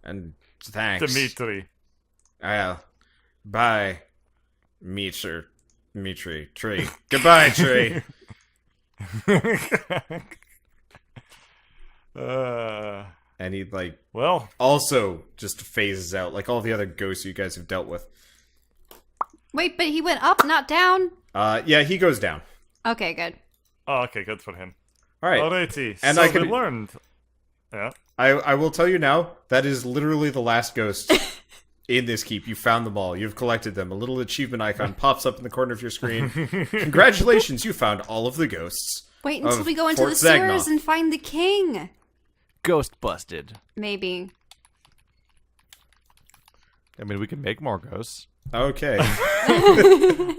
And thanks. Dimitri. Bye. Mitri. Tree. Goodbye, tree. And he, like, Well, also just phases out, like all the other ghosts you guys have dealt with. Wait, but he went up, not down? Yeah, he goes down. Okay, good. oh, okay, good for him. Alright. Alrighty, And so I can- we learned. Yeah. I will tell you now, that is literally the last ghost in this keep. You found them all. You've collected them. A little achievement icon pops up in the corner of your screen. Congratulations, you found all of the ghosts. Wait until Of we go into Fort the sewers Zagnoth. and find the king. Ghost busted. Maybe. I mean, we can make more ghosts. Okay.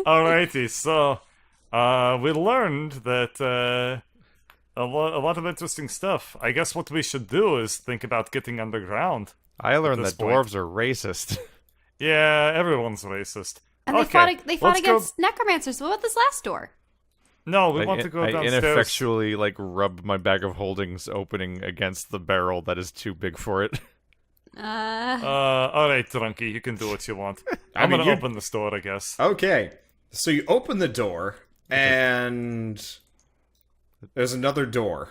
Alrighty, so we learned that a lot of interesting stuff. I guess what we should do is think about getting underground. I learned this that point. dwarves are racist. Yeah, everyone's racist. And Okay, they fought let's go- against necromancers. What about this last door? No, we I want to go I downstairs. ineffectually rub my bag of holdings opening against the barrel that is too big for it. Alright, Drunky, you can do what you want. I I'm mean, gonna you- open this door, I guess. Okay. So you open the door, and there's another door.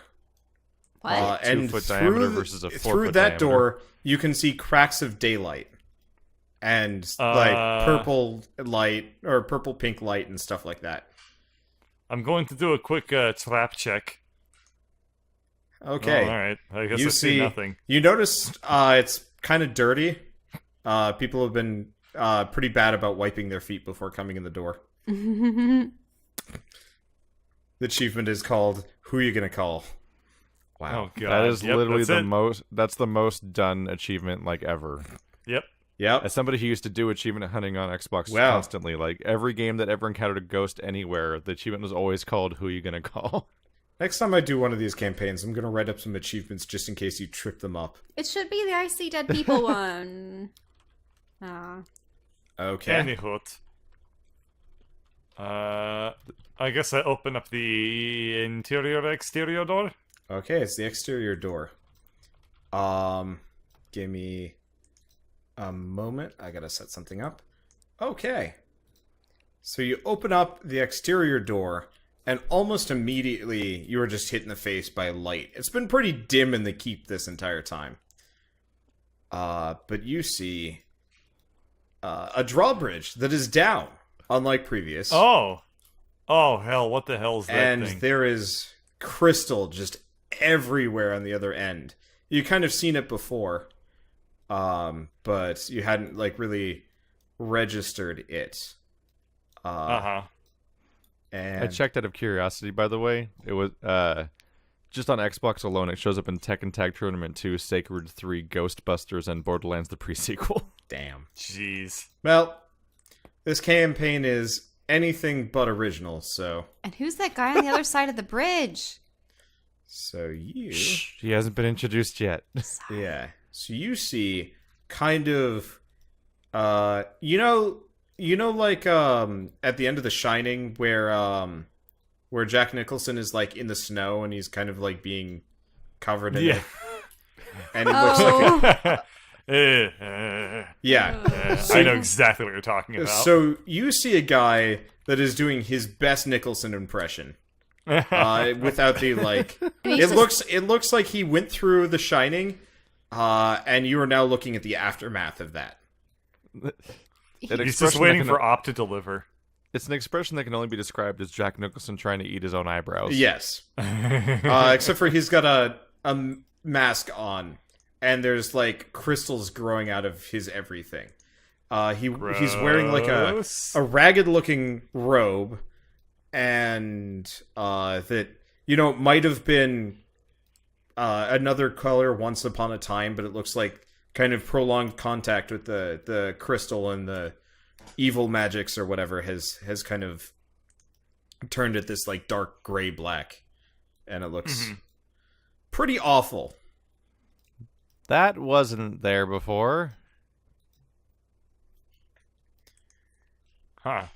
What? And 2-foot through diameter the- versus a 4-foot through that diameter. door, you can see cracks of daylight. And, like, purple light, or purple-pink light and stuff like that. I'm going to do a quick trap check. Okay. Oh, alright, I guess You I see nothing. You notice it's kind of dirty. People have been pretty bad about wiping their feet before coming in the door. The achievement is called "Who You Gonna Call?" Wow. Oh god, That is Yep, literally that's the it. most. That's the most done achievement ever. Yep. Yep. As somebody who used to do achievement hunting on Xbox Wow. constantly, every game that ever encountered a ghost anywhere, the achievement was always called "Who You Gonna Call?" Next time I do one of these campaigns, I'm gonna write up some achievements just in case you trip them up. It should be the I See Dead People one. Okay. Anyhoot. I guess I open up the exterior door. Okay, it's the exterior door. Give me a moment. I gotta set something up. Okay. So you open up the exterior door, and almost immediately you are just hit in the face by light. It's been pretty dim in the keep this entire time. But you see a drawbridge that is down, unlike previous. Oh hell! What the hell is that And thing? there is crystal just everywhere on the other end. You kind of seen it before, but you hadn't really registered it. And I checked out of curiosity, by the way. It was just on Xbox alone. It shows up in Tekken Tag Tournament 2, Sacred 3, Ghostbusters, and Borderlands the pre-sequel. damn. Jeez. Well, this campaign is anything but original. So And who's that guy on the other side of the bridge? you. He hasn't been introduced yet. Yeah. So you see kind of you know at the end of The Shining where Jack Nicholson is in the snow and he's kind of being covered in Yeah. it. And it looks like Oh, yeah. I know exactly what you're talking about. So you see a guy that is doing his best Nicholson impression. Without the it looks like he went through The Shining, and you are now looking at the aftermath of that. He's just waiting for Op to deliver. It's an expression that can only be described as Jack Nicholson trying to eat his own eyebrows. Yes, except for he's got a mask on, and there's crystals growing out of his everything. He's wearing Gross. a ragged looking robe, and that might have been another color once upon a time, but it looks like kind of prolonged contact with the crystal and the evil magics or whatever has kind of turned it this like dark gray black, and it looks pretty awful. That wasn't there before. Huh.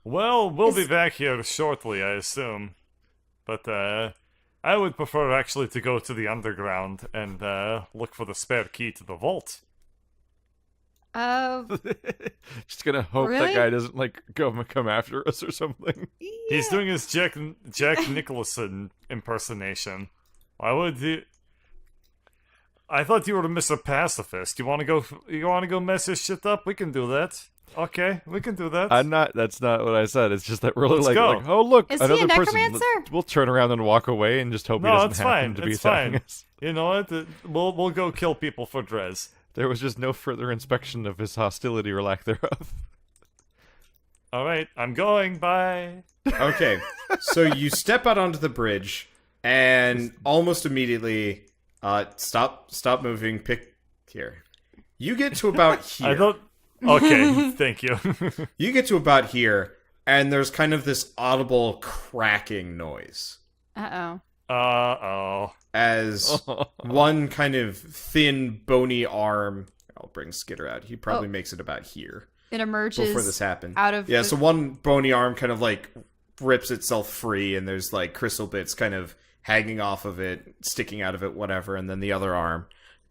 Well, we'll be back here shortly, I assume. But, I would prefer actually to go to the underground and, look for the spare key to the vault. Just gonna hope Really? that guy doesn't, like, come after us or something. He's doing his Jack Nicholson impersonation. Why would he... I thought you were Mr. Pacifist. You wanna go mess his shit up? We can do that. Okay, we can do that. That's not what I said. It's just that we're Let's like, go. like, oh look, Is he another a person. necromancer? We'll turn around and walk away and just hope he No, doesn't it's happen fine. to be It's attacking fine. us. You know what? We'll go kill people for Drez. There was just no further inspection of his hostility or lack thereof. Alright, I'm going, bye. Okay, so you step out onto the bridge, and almost immediately, stop moving, pick here. You get to about here. I thought... Okay, thank you. You get to about here, and there's kind of this audible cracking noise. Uh-oh. Uh-oh. As one kind of thin, bony arm... I'll bring Skitter out. He probably makes it about here. It emerges Before this happened. out of Yeah, the- so one bony arm kind of like rips itself free, and there's like crystal bits kind of hanging off of it, sticking out of it, whatever, and then the other arm.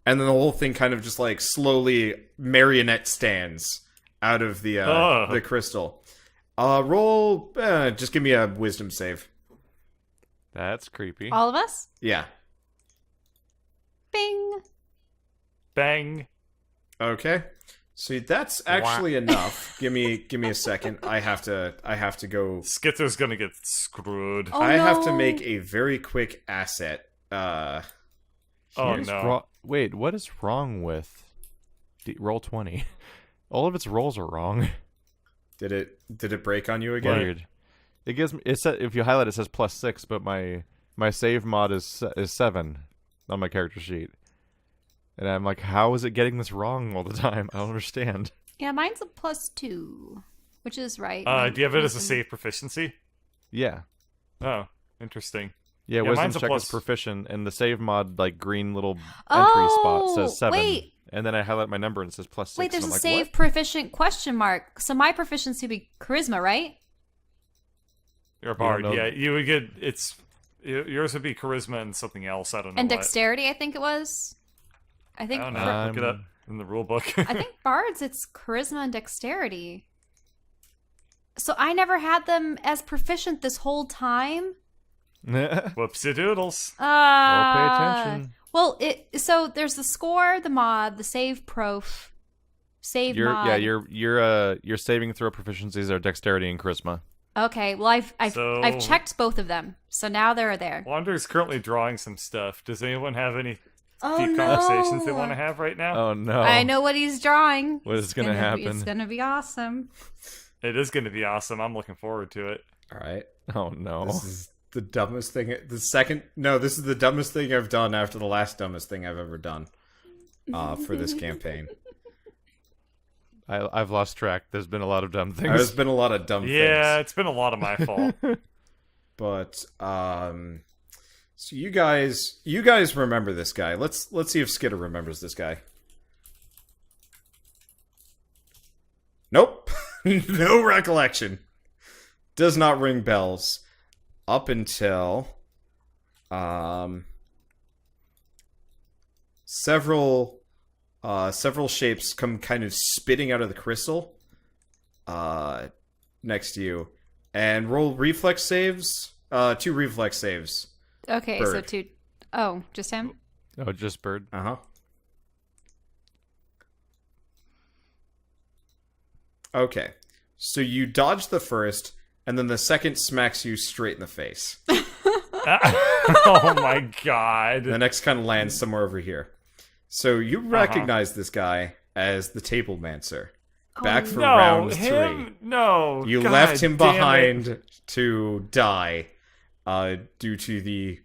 And then the whole thing kind of just like slowly marionette stands out of the crystal. Roll, just give me a wisdom save. That's creepy. All of us? Yeah. Bing. Bang. Okay. So that's actually enough. Give me a second. I have to go. Skitter's gonna get screwed. Oh, I have to no. make a very quick asset. Oh Here's no. Wait, what is wrong with roll 20? All of its rolls are wrong. Did it break on you again? Weird. It gives me. If you highlight, it says +6, but my save mod is 7 on my character sheet, and I'm like, how is it getting this wrong all the time? I don't understand. Yeah, mine's a +2, which is right. Do you have it as a save proficiency? Yeah, Oh, interesting. yeah. Yeah, Wisdom mine's a check plus- is proficient, and the save mod like green little entry spot says 7. Wait. And then I highlight my number and it says +6. Wait, there's and a I'm like, save what? proficient question mark. So my proficiency would be charisma, right? You're a bard. know. Yeah, you would get yours would be charisma and something else. I don't know. And what. dexterity, I think it was. I I think don't know. Look it up Um, in the rule book. I think bards it's charisma and dexterity. So I never had them as proficient this whole time. Whoopsie doodles. Well, pay attention. Well, so there's the score, the mod, the save prof, save mod. Your saving throw proficiencies are dexterity and charisma. Okay, well I've So- checked both of them, so now they're there. Wander's currently drawing some stuff. Does anyone have any Oh deep no! conversations they want to have right now? Oh no! I know what he's drawing. What is gonna happen? It's gonna be awesome. It is going to be awesome. I'm looking forward to it. All right. Oh no! This is the dumbest thing. This is the dumbest thing I've done after the last dumbest thing I've ever done for this campaign. I've lost track. There's been a lot of dumb things. There's been a lot of dumb Yeah, things. it's been a lot of my fault. But so you guys remember this guy. Let's see if Skitter remembers this guy. Nope. No recollection. Does not ring bells up until several shapes come kind of spitting out of the crystal next to you, and roll reflex saves. 2 reflex saves. Okay, so Bird. 2. Oh, just him. Oh, just bird. Uh-huh. Okay. So you dodge the first, and then the second smacks you straight in the face. Oh my god. The next kind of lands somewhere over here. So you recognize this guy as the Tablemancer. Back for no, round 3. him? No. You God left him damn it. behind to die due to the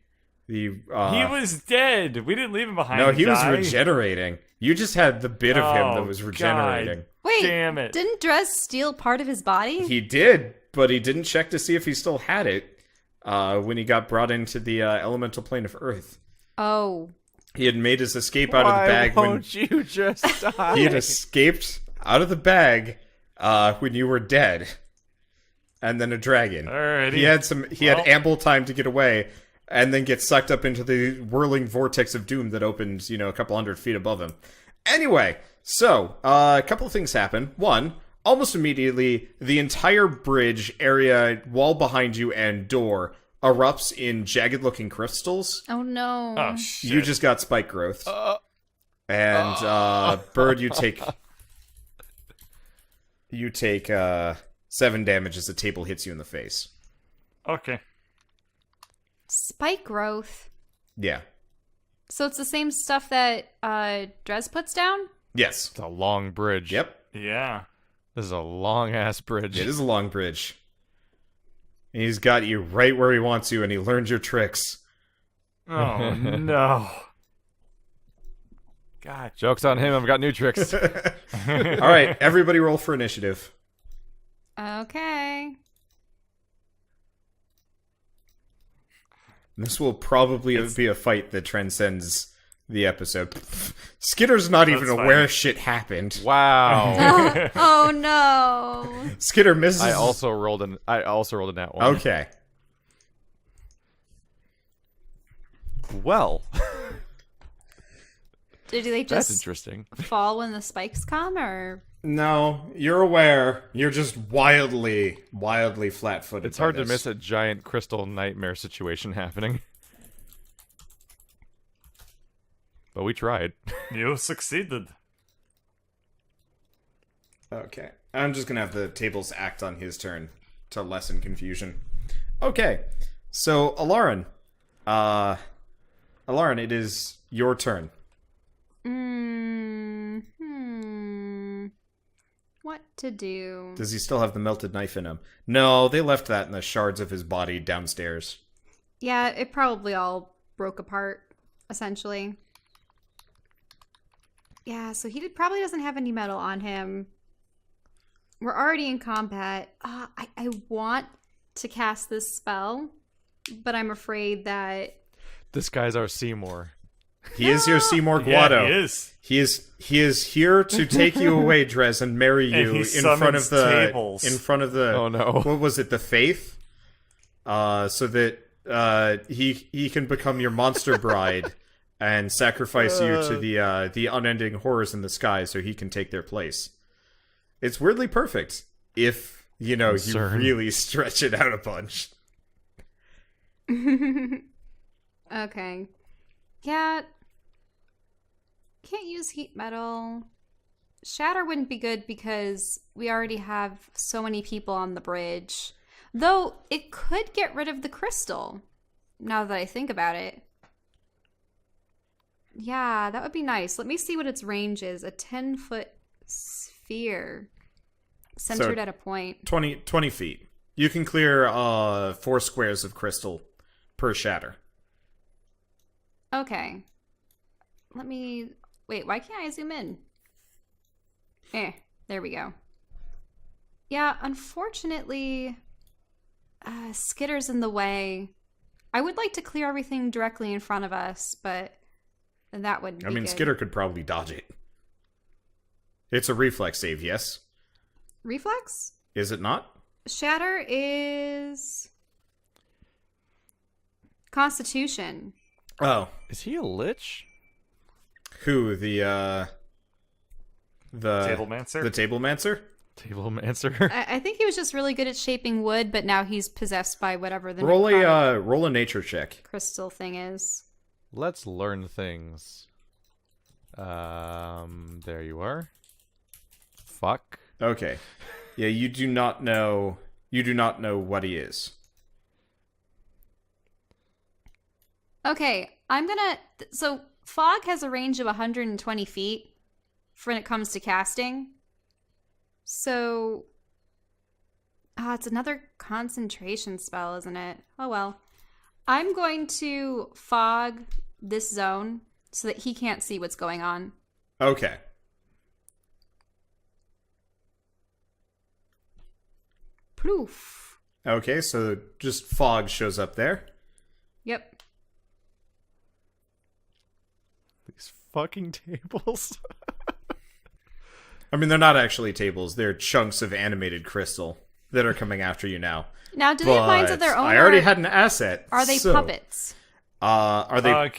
The He was dead. We didn't leave him behind. no, to he was die. regenerating. You just had the bit of him that Oh, was regenerating. God. Wait, Damn it. didn't Drez steal part of his body? He did, but he didn't check to see if he still had it when he got brought into the elemental plane of Earth. Oh. He had made his escape out of the bag Why won't you just die? he had escaped out of the bag when you were dead, and then a dragon. Alrighty. He had ample time to get away, and then get sucked up into the whirling vortex of doom that opened, a couple 100 feet above him. Anyway, so a couple of things happen. One, almost immediately, the entire bridge area, wall behind you, and door erupts in jagged-looking crystals. Oh no. Oh, shit. You just got spike growth. And Bird, you take 7 damage as the table hits you in the face. Okay. Spike growth. Yeah. So it's the same stuff that Drez puts down? Yes. It's a long bridge. Yep. Yeah. This is a long-ass bridge. It is a long bridge. And he's got you right where he wants you, and he learned your tricks. Oh, no. God. Joke's on him, I've got new tricks. All right, everybody roll for initiative. Okay. This will probably be a fight that transcends the episode. Skitter's not even That's aware fine. shit happened. Wow. Oh no. Skidder misses. I also rolled a nat one. Okay. Well, Did they that's just interesting. fall when the spikes come, or? No, you're aware. You're just wildly flat-footed. It's hard to miss a giant crystal nightmare situation happening. But we tried. You succeeded. Okay. I'm just gonna have the tables act on his turn to lessen confusion. Okay. So, Alaron. Alaron, it is your turn. What to do? Does he still have the melted knife in him? No, they left that in the shards of his body downstairs. Yeah, it probably all broke apart, essentially. Yeah, so he probably doesn't have any metal on him. We're already in combat. I want to cast this spell, but I'm afraid that... This guy's our Seymour. He is your Seymour Yeah, Guado. he is. He is here to take you away, Drez, and marry And you he in front of summons the tables. Oh, no. What was it? The faith, so that he can become your monster bride and sacrifice you to the unending horrors in the sky, so he can take their place. It's weirdly perfect if you really stretch it out a bunch. Okay. Yeah. Can't use heat metal. Shatter wouldn't be good because we already have so many people on the bridge. Though, it could get rid of the crystal, now that I think about it. Yeah, that would be nice. Let me see what its range is. A 10-foot sphere. Centered at a point. 20 feet. You can clear 4 squares of crystal per shatter. Okay. Let me... Wait, why can't I zoom in? There we go. Yeah, unfortunately, Skitter's in the way. I would like to clear everything directly in front of us, but that would be good. Skitter could probably dodge it. It's a reflex save, yes? Reflex? Is it not? Shatter is... Constitution. Oh. Is he a lich? Who? The Tablemancer? The Tablemancer? Tablemancer? I think he was just really good at shaping wood, but now he's possessed by whatever the Roll necrotic a nature check. crystal thing is. Let's learn things. There you are. Fuck. Okay. Yeah, you do not know what he is. Okay, I'm gonna... So, fog has a range of 120 feet when it comes to casting. So... it's another concentration spell, isn't it? Oh, well. I'm going to fog this zone so that he can't see what's going on. Okay. Proof. Okay, so just fog shows up there. Yep. These fucking tables. I mean, they're not actually tables. They're chunks of animated crystal that are coming after you now. Now, do they have minds of their own? I already or had an asset. Are they so, puppets? Are they...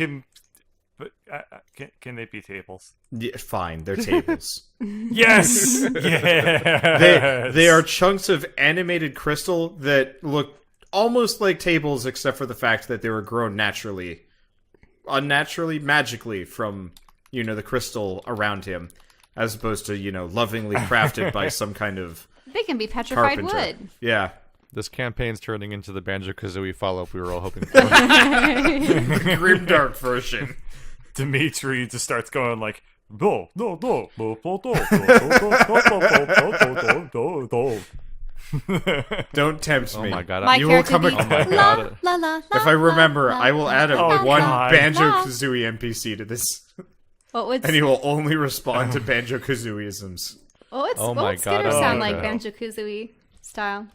Can they be tables? Yeah, fine, they're tables. Yes! Yes! They are chunks of animated crystal that look almost like tables, except for the fact that they were grown unnaturally, magically from, the crystal around him, as opposed to, lovingly crafted by some kind of They can be petrified carpenter. wood. Yeah. This campaign's turning into the Banjo-Kazooie follow-up we were all hoping for. The grimdark version. Dimitri just starts going like, do, do, do, do, do, do, do, do. Don't tempt me. Oh my god. My You will character come be ac- Oh my la, God. la, la, If I remember, la, I will add a Oh, one God. Banjo-Kazooie NPC to this, What would and he will only respond to Banjo-Kazooieisms. what Oh would my Skitter God, sound oh like no. Banjo-Kazooie style?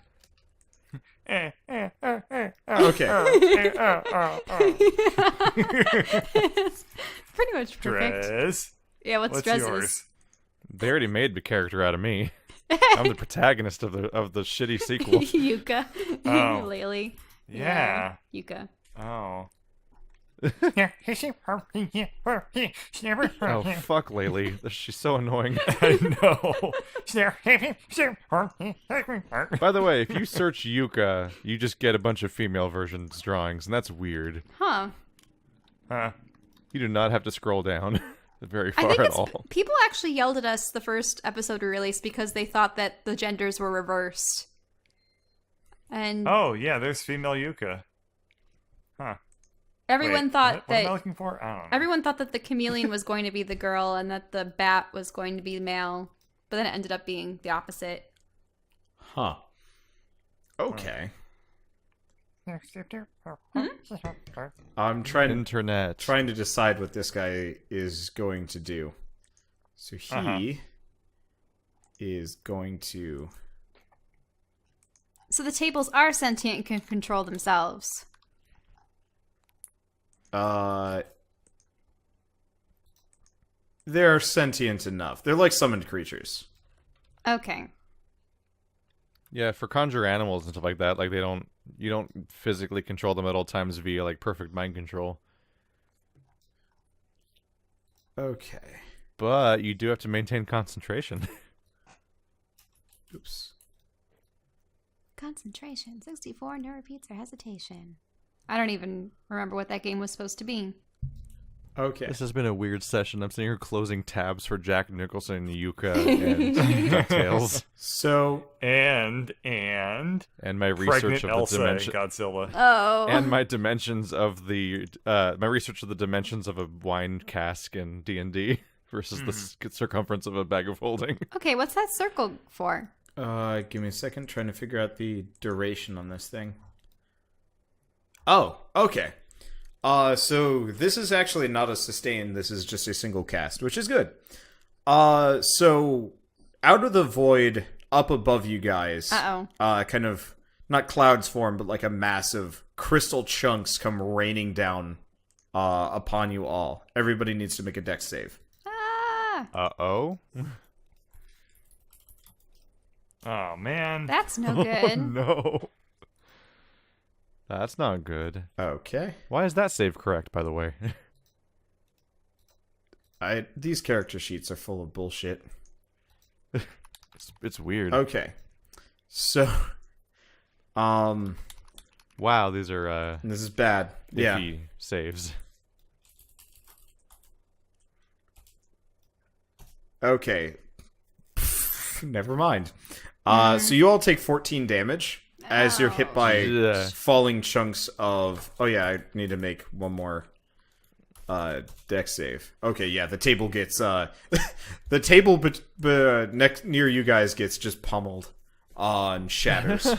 Okay. It's pretty much perfect. Dress. Yeah, what's What's dresses? yours? They already made the character out of me. I'm the protagonist of the shitty sequel. Yuka. Oh. Lily. Yeah. Yuka. Oh. Oh fuck, Laylee. She's so annoying. I know. By the way, if you search Yuka, you just get a bunch of female versions drawings, and that's weird. Huh. Huh. You do not have to scroll down very I far think at it's all. people actually yelled at us the first episode we released because they thought that the genders were reversed. And Oh, yeah, there's female Yuka. Huh. everyone Wait, thought what am I that looking for? I don't know. everyone thought that the chameleon was going to be the girl and that the bat was going to be male, but then it ended up being the opposite. Huh. Okay. I'm trying to decide what this guy is going to do. So he is going to... So the tables are sentient and can control themselves. They're sentient enough. They're like summoned creatures. Okay. Yeah, for conjure animals and stuff like that, like you don't physically control them at all times via like perfect mind control. Okay. But you do have to maintain concentration. Oops. Concentration, 64, no repeats or hesitation. I don't even remember what that game was supposed to be. Okay. This has been a weird session. I'm sitting here closing tabs for Jack Nicholson, Yuka, and DuckTales, So, And and my research pregnant of the Elsa in dimension, Oh. Godzilla. and my dimensions of the my research of the dimensions of a wine cask in D&D versus the circumference of a bag of holding. Okay, what's that circle for? give me a second. Trying to figure out the duration on this thing. Oh, okay. So this is actually not a sustain. This is just a single cast, which is good. So out of the void up above you guys, kind of not clouds form, but like a massive crystal chunks come raining down upon you all. Everybody needs to make a dex save. Ah, Uh-oh. Oh, man. that's no good. No. That's not good. Okay. Why is that save correct, by the way? These character sheets are full of bullshit. It's weird. Okay. So, Wow, these are this is bad. Yeah. iffy saves. Okay. Never mind. So you all take 14 damage as you're hit by Yeah. falling chunks of... Oh yeah, I need to make one more dex save. Okay, yeah, the table gets... the table near you guys gets just pummeled and shatters.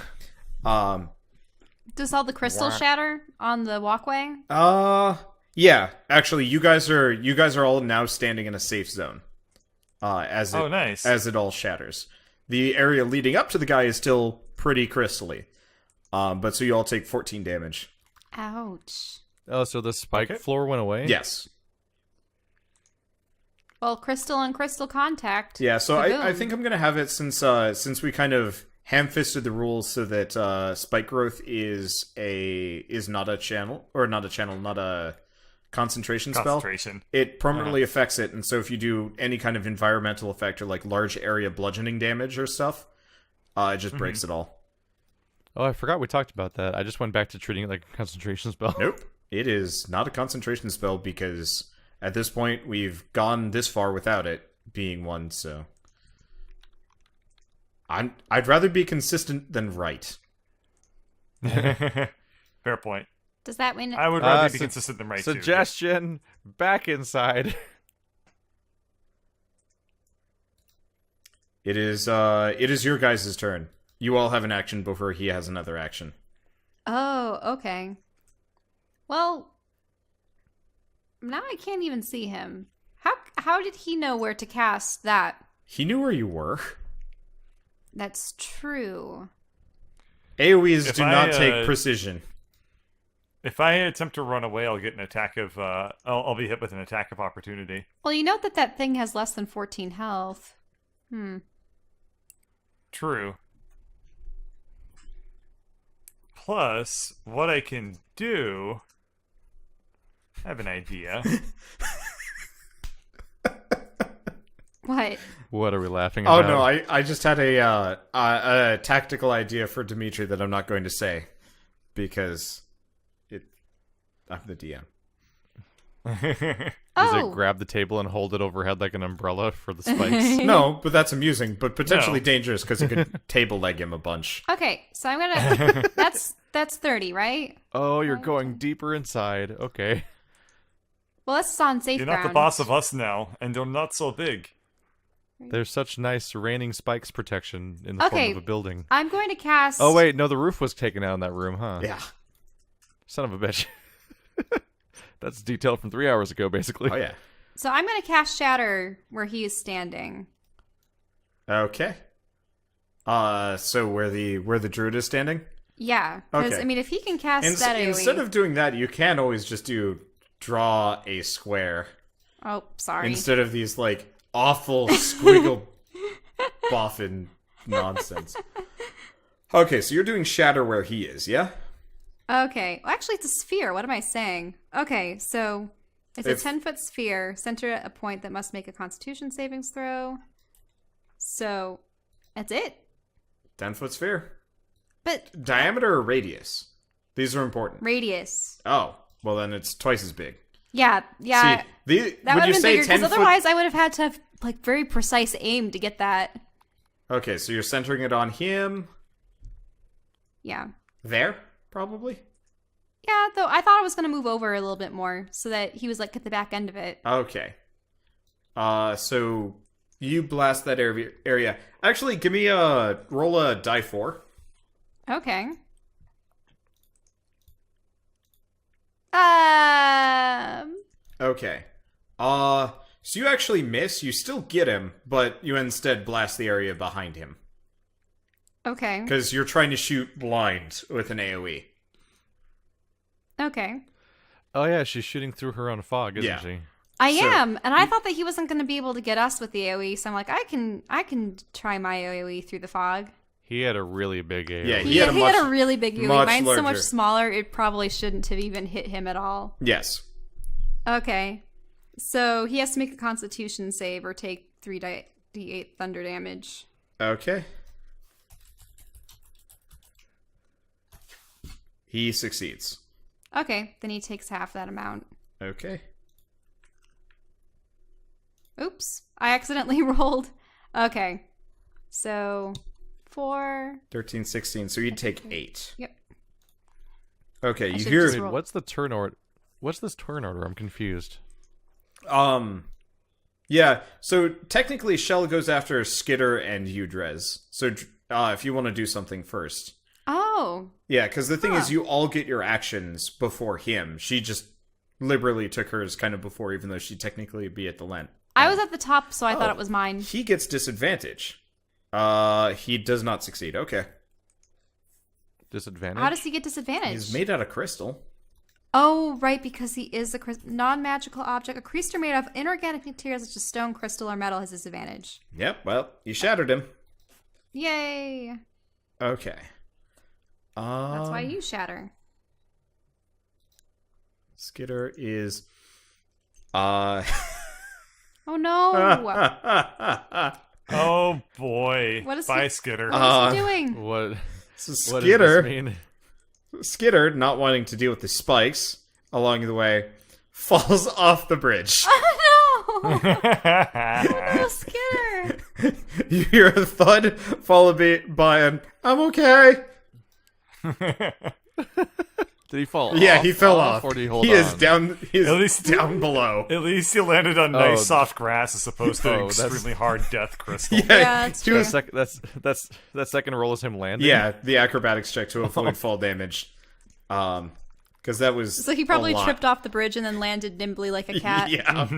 Does all the crystal shatter on the walkway? Yeah. Actually, you guys are all now standing in a safe zone. Nice. As it all shatters. The area leading up to the guy is still pretty crystally. But so you all take 14 damage. Ouch. Oh, so the spike floor went away? Yes. Well, crystal and crystal contact. Yeah, so Kaboom. I think I'm gonna have it since we kind of ham-fisted the rules so that spike growth is not a concentration spell. Concentration. It permanently affects it, and so if you do any kind of environmental effect or like large area bludgeoning damage or stuff, it just breaks it all. Oh, I forgot we talked about that. I just went back to treating it like a concentration spell. Nope. It is not a concentration spell because at this point we've gone this far without it being one, so I'd rather be consistent than right. Fair point. Does that mean... I would rather be consistent than right, too. Suggestion, back inside. It is your guys' turn. You all have an action before he has another action. Oh, okay. Well, now I can't even see him. How did he know where to cast that? He knew where you were. That's true. AoEs do not take precision. If I attempt to run away, I'll get an attack of... I'll be hit with an attack of opportunity. Well, you know that thing has less than 14 health. True. Plus, what I can do... I have an idea. What? What are we laughing Oh about? no, I just had a tactical idea for Dimitri that I'm not going to say because I'm the DM. Does it grab the table and hold it overhead like an umbrella for the spikes? No, but that's amusing, but potentially dangerous because it could table leg him a bunch. Okay, so I'm gonna... That's 30, right? Oh, you're going deeper inside. Okay. Well, this is on safe You're not the ground. boss of us now, and they're not so big. There's such nice raining spikes protection in the form of a building. I'm going to cast... Oh, wait. No, the roof was taken out in that room, huh? Yeah. Son of a bitch. That's detailed from 3 hours ago, basically. Oh, yeah. So I'm going to cast Shatter where he is standing. Okay. So where the druid is standing? Yeah, because, Okay. I mean, if he can cast that AoE... Instead of doing that, you can always just draw a square. Oh, sorry. Instead of these, like, awful squiggle boffin nonsense. Okay, so you're doing shatter where he is, yeah? Okay. Well, actually, it's a sphere. What am I saying? Okay, so it's a 10-foot sphere centered at a point that must make a Constitution savings throw. So that's it. 10-foot sphere. But Diameter or radius? These are important. radius. Oh, well then it's twice as big. Yeah. See, That when would you have been say bigger, 10 because foot... otherwise I would have had to have, like, very precise aim to get that. Okay, so you're centering it on him. Yeah. There, probably? Yeah, though I thought I was going to move over a little bit more so that he was, like, at the back end of it. Okay. So you blast that area. Actually, give me roll a die 4. Okay. Okay. So you actually miss. You still get him, but you instead blast the area behind him. Okay. Because you're trying to shoot blind with an AoE. Okay. Oh, yeah, she's shooting through her own fog, isn't she? I am, and I thought that he wasn't going to be able to get us with the AoE, so I'm like, I can try my AoE through the fog. He had a really big AoE. Yeah, He had a really big AoE. much Mine's so much larger. smaller, it probably shouldn't have even hit him at all. Yes. Okay. So he has to make a Constitution save or take 3d8 thunder damage. Okay. He succeeds. Okay, then he takes half that amount. Okay. Oops, I accidentally rolled. Okay, so 4. 13, 16. So you'd take 8. Yep. Okay, I you should hear... just Wait, roll. what's the turn order? What's this turn order? I'm confused. Yeah, so technically Shell goes after Skitter and Udrez. So if you want to do something first. Oh, Oh. Yeah, because the thing Huh. is, you all get your actions before him. She just liberally took hers kind of before, even though she'd technically be at the Lent. I was at the top, so I thought it was mine. He gets disadvantage. He does not succeed. Okay. Disadvantage. How does he get disadvantage? He's made out of crystal. Oh, right, because he is a non-magical object. A creature made of inorganic materials such as stone, crystal, or metal has disadvantage. Yep, well, you shattered him. Yay! Okay. That's why you shatter. Skitter is... Oh no! Oh boy. What is Bye, he- Skitter. What is he doing? What? So What does Skitter, this mean? Skitter, not wanting to deal with the spikes along the way, falls off the bridge. Oh no! Oh, Skitter! You hear a thud, followed by an "I'm okay." Did he fall? Yeah, off, he fell off. Or did he hold He on? is down. He is At least- down below. At least he landed on nice Oh. soft grass as opposed to Oh, an that's- extremely hard death crystal. Yeah, that's he true. was- That second roll is him landing. yeah, the acrobatics check to avoid fall damage. Because that was So he probably a lot. tripped off the bridge and then landed nimbly like a cat. Yeah.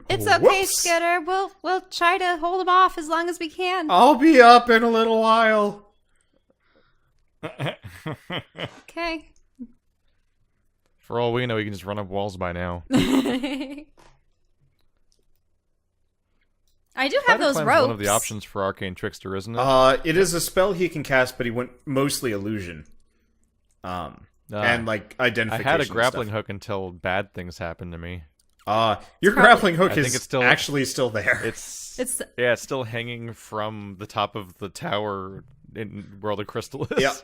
It's okay, Whoops. Skitter. We'll try to hold him off as long as we can. I'll be up in a little while. Okay. For all we know, he can just run up walls by now. I do have Spider those Climb's ropes. one of the options for Arcane Trickster, isn't it? It is a spell he can cast, but he went mostly illusion. And like I identification. had a and grappling stuff. hook until bad things happened to me. Your grappling hook I think is it's still- actually still there. It's It's still hanging from the top of the tower in where all the crystal is.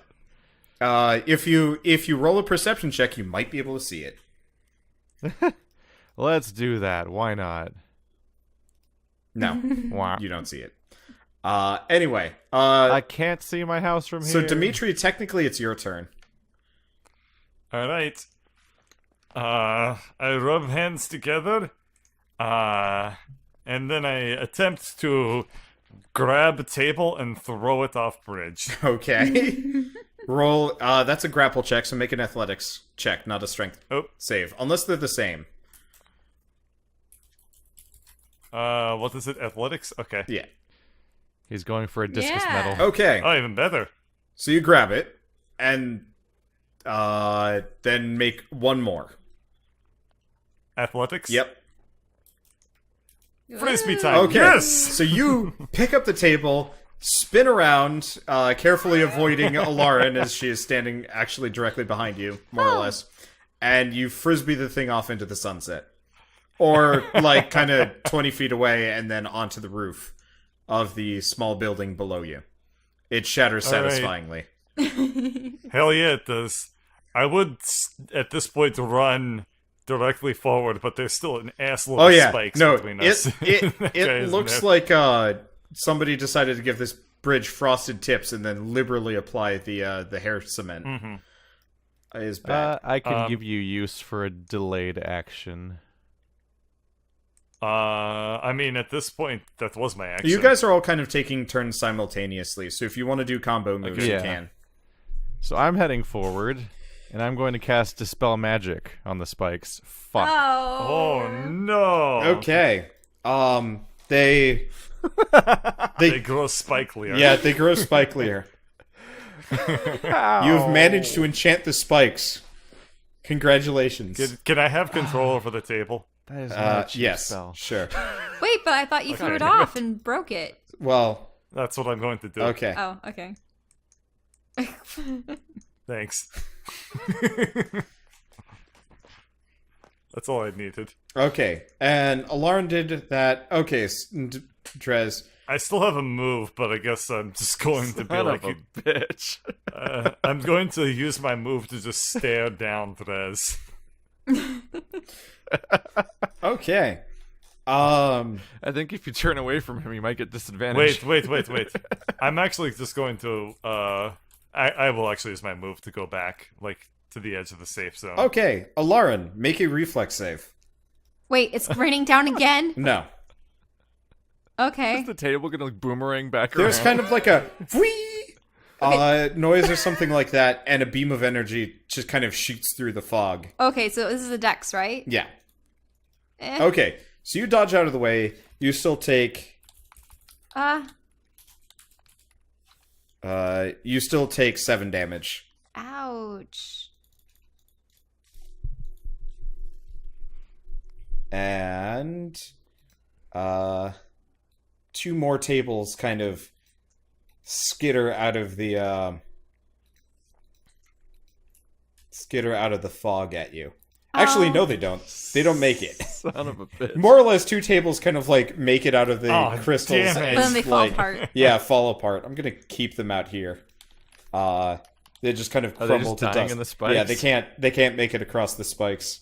Yeah. If you roll a perception check, you might be able to see it. Let's do that. Why not? No, Wow. you don't see it. Anyway, I can't see my house from so here. Dimitri, technically it's your turn. All right. I rub hands together, and then I attempt to grab a table and throw it off bridge. Okay. Roll. That's a grapple check, so make an athletics check, not a strength Oh. save, unless they're the same. What is it? Athletics? Okay. Yeah. He's going for a discus Yeah. medal. Okay. Oh, even better. So you grab it, and then make one more. Athletics? Yep. Frisbee time. Okay. Yes! So you pick up the table, spin around, carefully avoiding Alaron as she is standing actually directly behind you, more or less, and you frisbee the thing off into the sunset. Or, like, kind of 20 feet away and then onto the roof of the small building below you. It shatters All right. satisfyingly. Hell yeah, it does. I would, at this point, run directly forward, but there's still an assload Oh of yeah, spikes no, between us. it That guy is looks mad. like somebody decided to give this bridge frosted tips and then liberally apply the hair cement. Is bad. I can give you use for a delayed action. I mean, at this point, that was my action. You guys are all kind of taking turns simultaneously, so if you want to do combo moves, you Yeah. can. So I'm heading forward, and I'm going to cast Dispel Magic on the spikes. Fuck. Oh no! Okay. They They grow spikelier. yeah, they grow spikelier. You've managed to enchant the spikes. Congratulations. Can I have control over the table? That is not a cheap Yes, spell. sure. Wait, but I thought you threw it off and broke it. Well, That's what I'm going to do. okay. Oh, okay. Thanks. That's all I needed. Okay, and Alaron did that. Okay, Drez. I still have a move, but I guess I'm just going to be Son like, of a bitch. I'm going to use my move to just stare down Therese. Okay. I think if you turn away from him, you might get disadvantage. Wait. I'm actually just going to, I will actually use my move to go back, like, to the edge of the safe zone. Okay, Alaron, make a reflex save. Wait, it's raining down again? No. Okay. Is the table gonna like boomerang back There's around? kind of like a whee noise or something like that, and a beam of energy just kind of shoots through the fog. Okay, so this is a dex, right? Yeah. Eh. Okay, so you dodge out of the way. You still take. You still take 7 damage. Ouch. And 2 more tables kind of skitter out of the fog at you. Actually, no, they don't. They don't make it. Son of a bitch. More or less, 2 tables kind of like make it out of the Oh, crystals. damn it. and, But then they fall like, apart. Yeah, fall apart. I'm gonna keep them out here. They just kind of Are they crumble just to dying dust. in the spikes? Yeah, they can't make it across the spikes.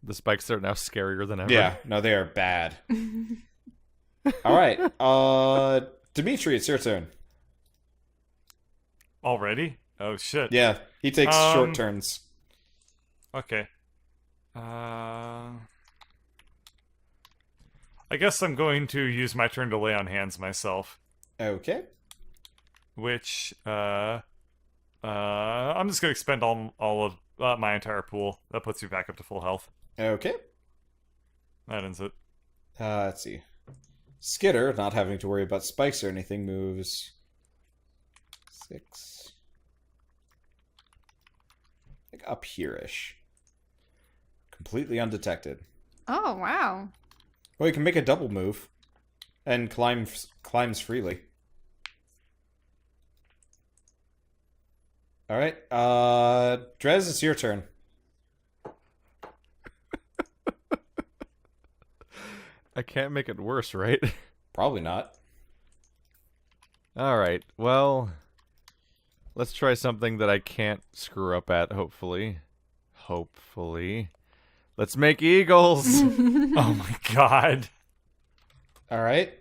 The spikes are now scarier than ever. Yeah, no, they are bad. All right, Dimitri, it's your turn. Already? Oh shit. Yeah, he takes short turns. Okay. I guess I'm going to use my turn to lay on hands myself. Okay. Which, I'm just gonna expend all of my entire pool. That puts me back up to full health. Okay. That ends it. Let's see. Skitter, not having to worry about spikes or anything, moves 6. Like up here-ish. Completely undetected. Oh, wow. Well, you can make a double move and climbs freely. All right, Drez, it's your turn. I can't make it worse, right? Probably not. Alright, well... Let's try something that I can't screw up at, hopefully. Hopefully. Let's make eagles! Oh my god. All right.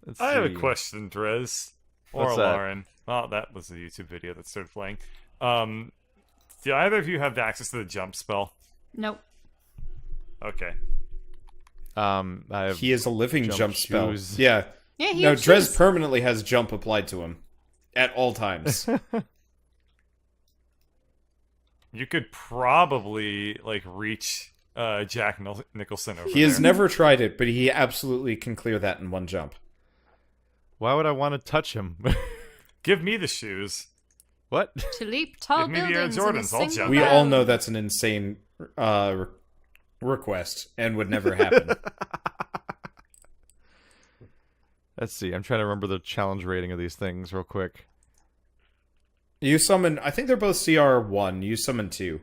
Let's I have a see. question, Drez. Or What's that? Alaron. Oh, that was a YouTube video that started playing. Do either of you have access to the jump spell? Nope. Okay. I have... He is a living jump spell. shoes. Yeah. Yeah, he No, has Drez shoes. permanently has jump applied to him at all times. You could probably, like, reach Jack Nicholson over He has there. never tried it, but he absolutely can clear that in one jump. Why would I want to touch him? Give me the shoes. What? To leap tall Give me the Air buildings in a Jordans, I'll single jump. We bound. all know that's an insane request and would never happen. Let's see, I'm trying to remember the challenge rating of these things real quick. You summon, I think they're both CR1. You summon 2.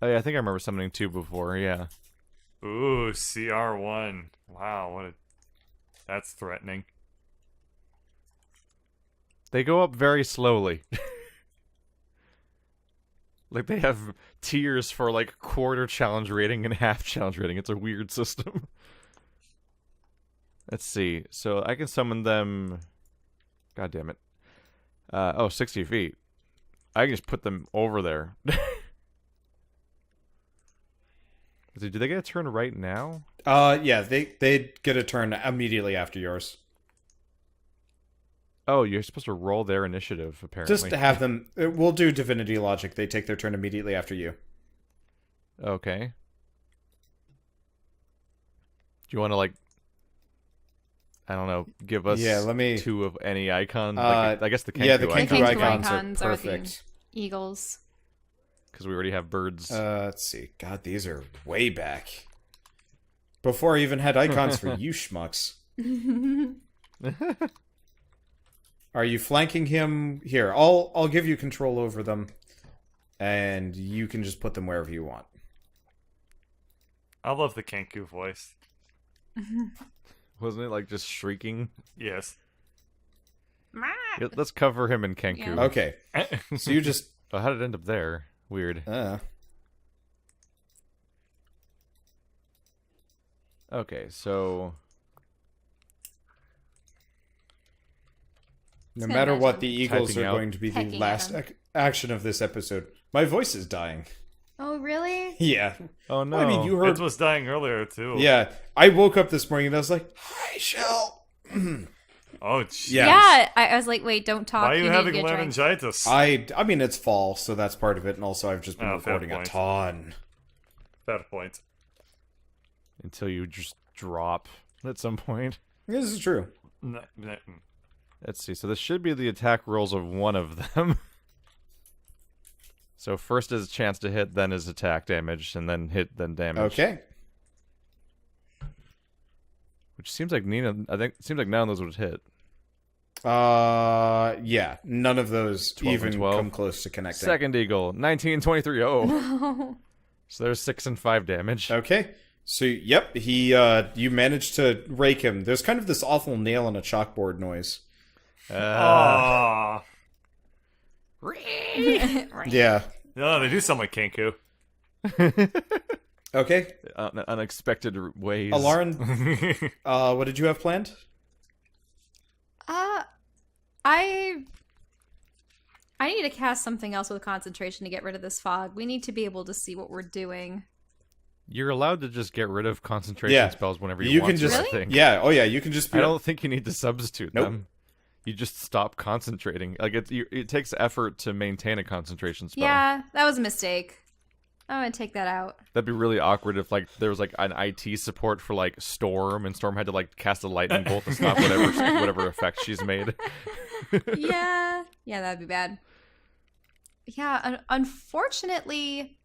Oh yeah, I think I remember summoning 2 before, yeah. Ooh, CR1. Wow, that's threatening. They go up very slowly. Like, they have tiers for, like, quarter challenge rating and half challenge rating. It's a weird system. Let's see. So, I can summon them... God damn it. 60 feet. I can just put them over there. Do they get a turn right now? Yeah, they get a turn immediately after yours. Oh, you're supposed to roll their initiative, apparently. Just to have them, we'll do divinity logic. They take their turn immediately after you. Okay. Do you want to, like... I don't know, give us Yeah, let me- 2 of any icon? Like, I guess the Kenku yeah, the The Kenku icon, Kenku icons icons are are the perfect. eagles. because we already have birds. Let's see. God, these are way back. Before I even had icons for you schmucks. Are you flanking him? Here, I'll give you control over them, and you can just put them wherever you want. I love the Kenku voice. Wasn't it like just shrieking? Yes. Yeah, let's cover him in Kenku. Yeah. Okay, so you just Oh, how did it end up there? Weird. Okay, so no gonna matter what, imagine the Eagles typing are out. going to be the Pecking last at him. action of this episode. My voice is dying. Oh, really? Yeah. Oh no! Well, I mean, you It heard. was dying earlier too. Yeah, I woke up this morning and I was like, "Hi, Shell." Oh, jeez. Yeah. Yeah. I was like, wait, don't talk. Why are you need to having get drank. laryngitis? I mean, it's fall, so that's part of it, and also I've just been Oh, fair recording a point. ton. Fair point. Until you just drop at some point. This is true. Let's see. So this should be the attack rolls of one of them. So first is a chance to hit, then is attack damage, and then hit, then damage. Okay. Which seems like seems like none of those would hit. Yeah, none of those 12 and even 12. come close to connecting. Second eagle, 19, 23. Oh. No. So there's 6 and 5 damage. Okay. So, yep, you managed to rake him. There's kind of this awful nail on a chalkboard noise. Aww. Yeah. No, they do sound like Kenku. Okay. Unexpected ways. Alaron, what did you have planned? I need to cast something else with concentration to get rid of this fog. We need to be able to see what we're doing. You're allowed to just get rid of concentration Yeah. spells whenever You you can want just- to, Really? I think. Yeah, oh yeah, you can just be... I don't think you need to substitute Nope. them. You just stop concentrating. Like it takes effort to maintain a concentration spell. Yeah, that was a mistake. I'm gonna take that out. That'd be really awkward if like there was like an IT support for like Storm, and Storm had to like cast a lightning bolt to stop whatever effect she's made. Yeah, that'd be bad. Yeah, unfortunately,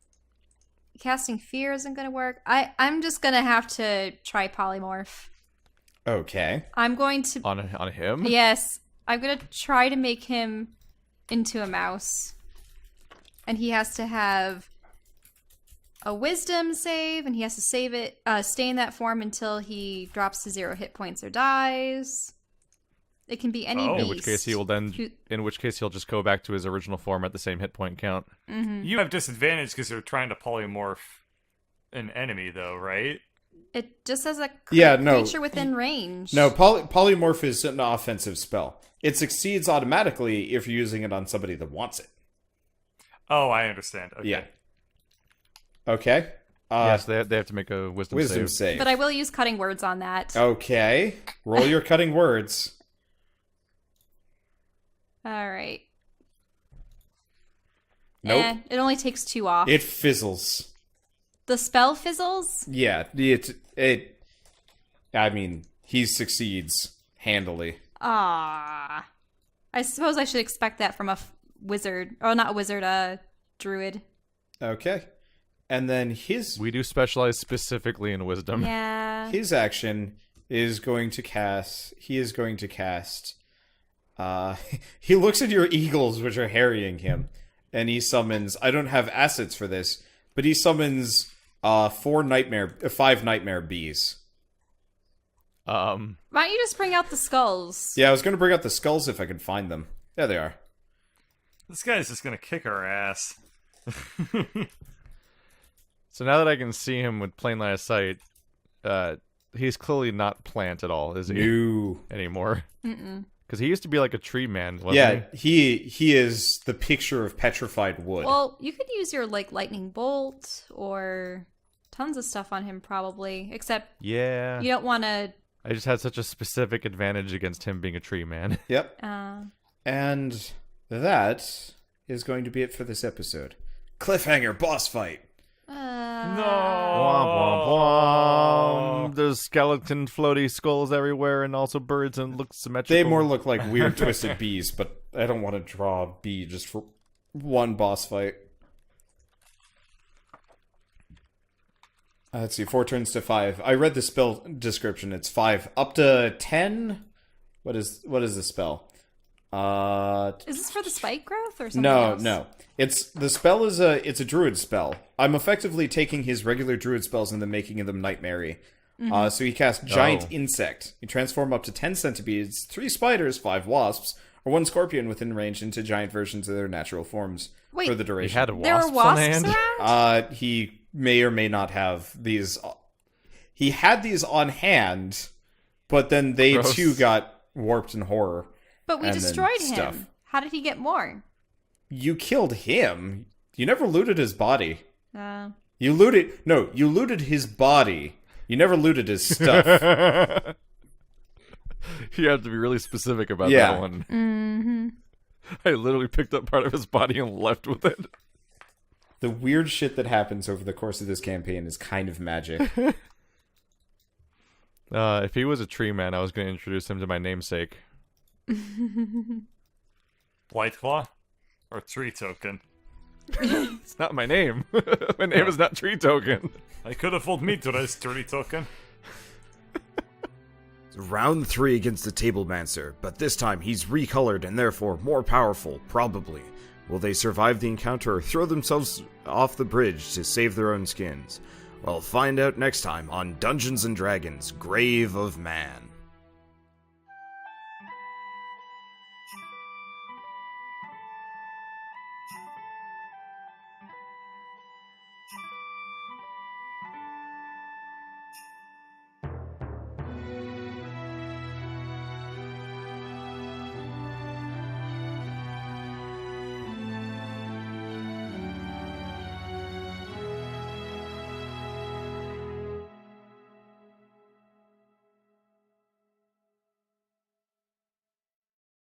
casting fear isn't gonna work. I'm just gonna have to try polymorph. Okay. I'm going to. on him. Yes, I'm gonna try to make him into a mouse, and he has to have a wisdom save, and he has to save it, stay in that form until he drops to 0 hit points or dies. It can be any Oh. beast. In which case he will then. who- In which case he'll just go back to his original form at the same hit point count. You have disadvantage because you're trying to polymorph an enemy, though, right? It just says a Yeah, no. creature within range. No, polymorph is an offensive spell. It succeeds automatically if you're using it on somebody that wants it. Oh, I understand. Okay. Yeah. Okay. Yes, they have to make a wisdom Wisdom save. save. But I will use cutting words on that. Okay. Roll your cutting words. All right. Nope. It only takes 2 off. It fizzles. The spell fizzles? Yeah, I mean, he succeeds handily. Ah. I suppose I should expect that from a wizard. Oh, not a wizard, a druid. Okay. And then We do specialize specifically in wisdom. Yeah. his action is going to cast. He is going to cast. He looks at your eagles, which are harrying him, and he summons. I don't have assets for this, but he summons 5 nightmare bees. Why don't you just bring out the skulls? Yeah, I was going to bring out the skulls if I could find them. There they are. This guy's just gonna kick our ass. So now that I can see him with plain line of sight, he's clearly not plant at all, is he? No. Anymore. Mm-mm. Because he used to be like a tree man, wasn't Yeah, he is the picture of petrified wood. Well, you could use your, lightning bolt or tons of stuff on him, probably. Except he? Yeah. you don't want to... I just had such a specific advantage against him being a tree man. Yep. Uh, And that is going to be it for this episode. Cliffhanger boss fight. No. Womp womp womp. There's skeleton floaty skulls everywhere and also birds and look symmetrical. They more look like weird twisted bees, but I don't want to draw a bee just for one boss fight. Let's see, 4 turns to 5. I read the spell description. It's 5 up to 10. What is the spell? is this for the spike growth or something No, else? no. It's a druid spell. I'm effectively taking his regular druid spells and then making them nightmare-y. So he casts Giant Insect. You transform up to 10 centipedes, 3 spiders, 5 wasps, or 1 scorpion within range into giant versions of their natural forms Wait, for the He duration. had There were wasps on wasps hand. around? He may or may not have these. He had these on hand, but then they Gross. too got warped in horror. But we and then destroyed him. stuff. How did he get more? You killed him. You never looted his body. You looted his body. You never looted his stuff. You have to be really specific about Yeah. that one. I literally picked up part of his body and left with it. The weird shit that happens over the course of this campaign is kind of magic. If he was a tree man, I was going to introduce him to my namesake. White Claw? Or Tree Token? It's not my name. My name is not Tree Token. I could have fooled me to this Tree Token. Round 3 against the Tablemancer, but this time he's recolored and therefore more powerful, probably. Will they survive the encounter or throw themselves off the bridge to save their own skins? Well, find out next time on Dungeons & Dragons: Grave of Man.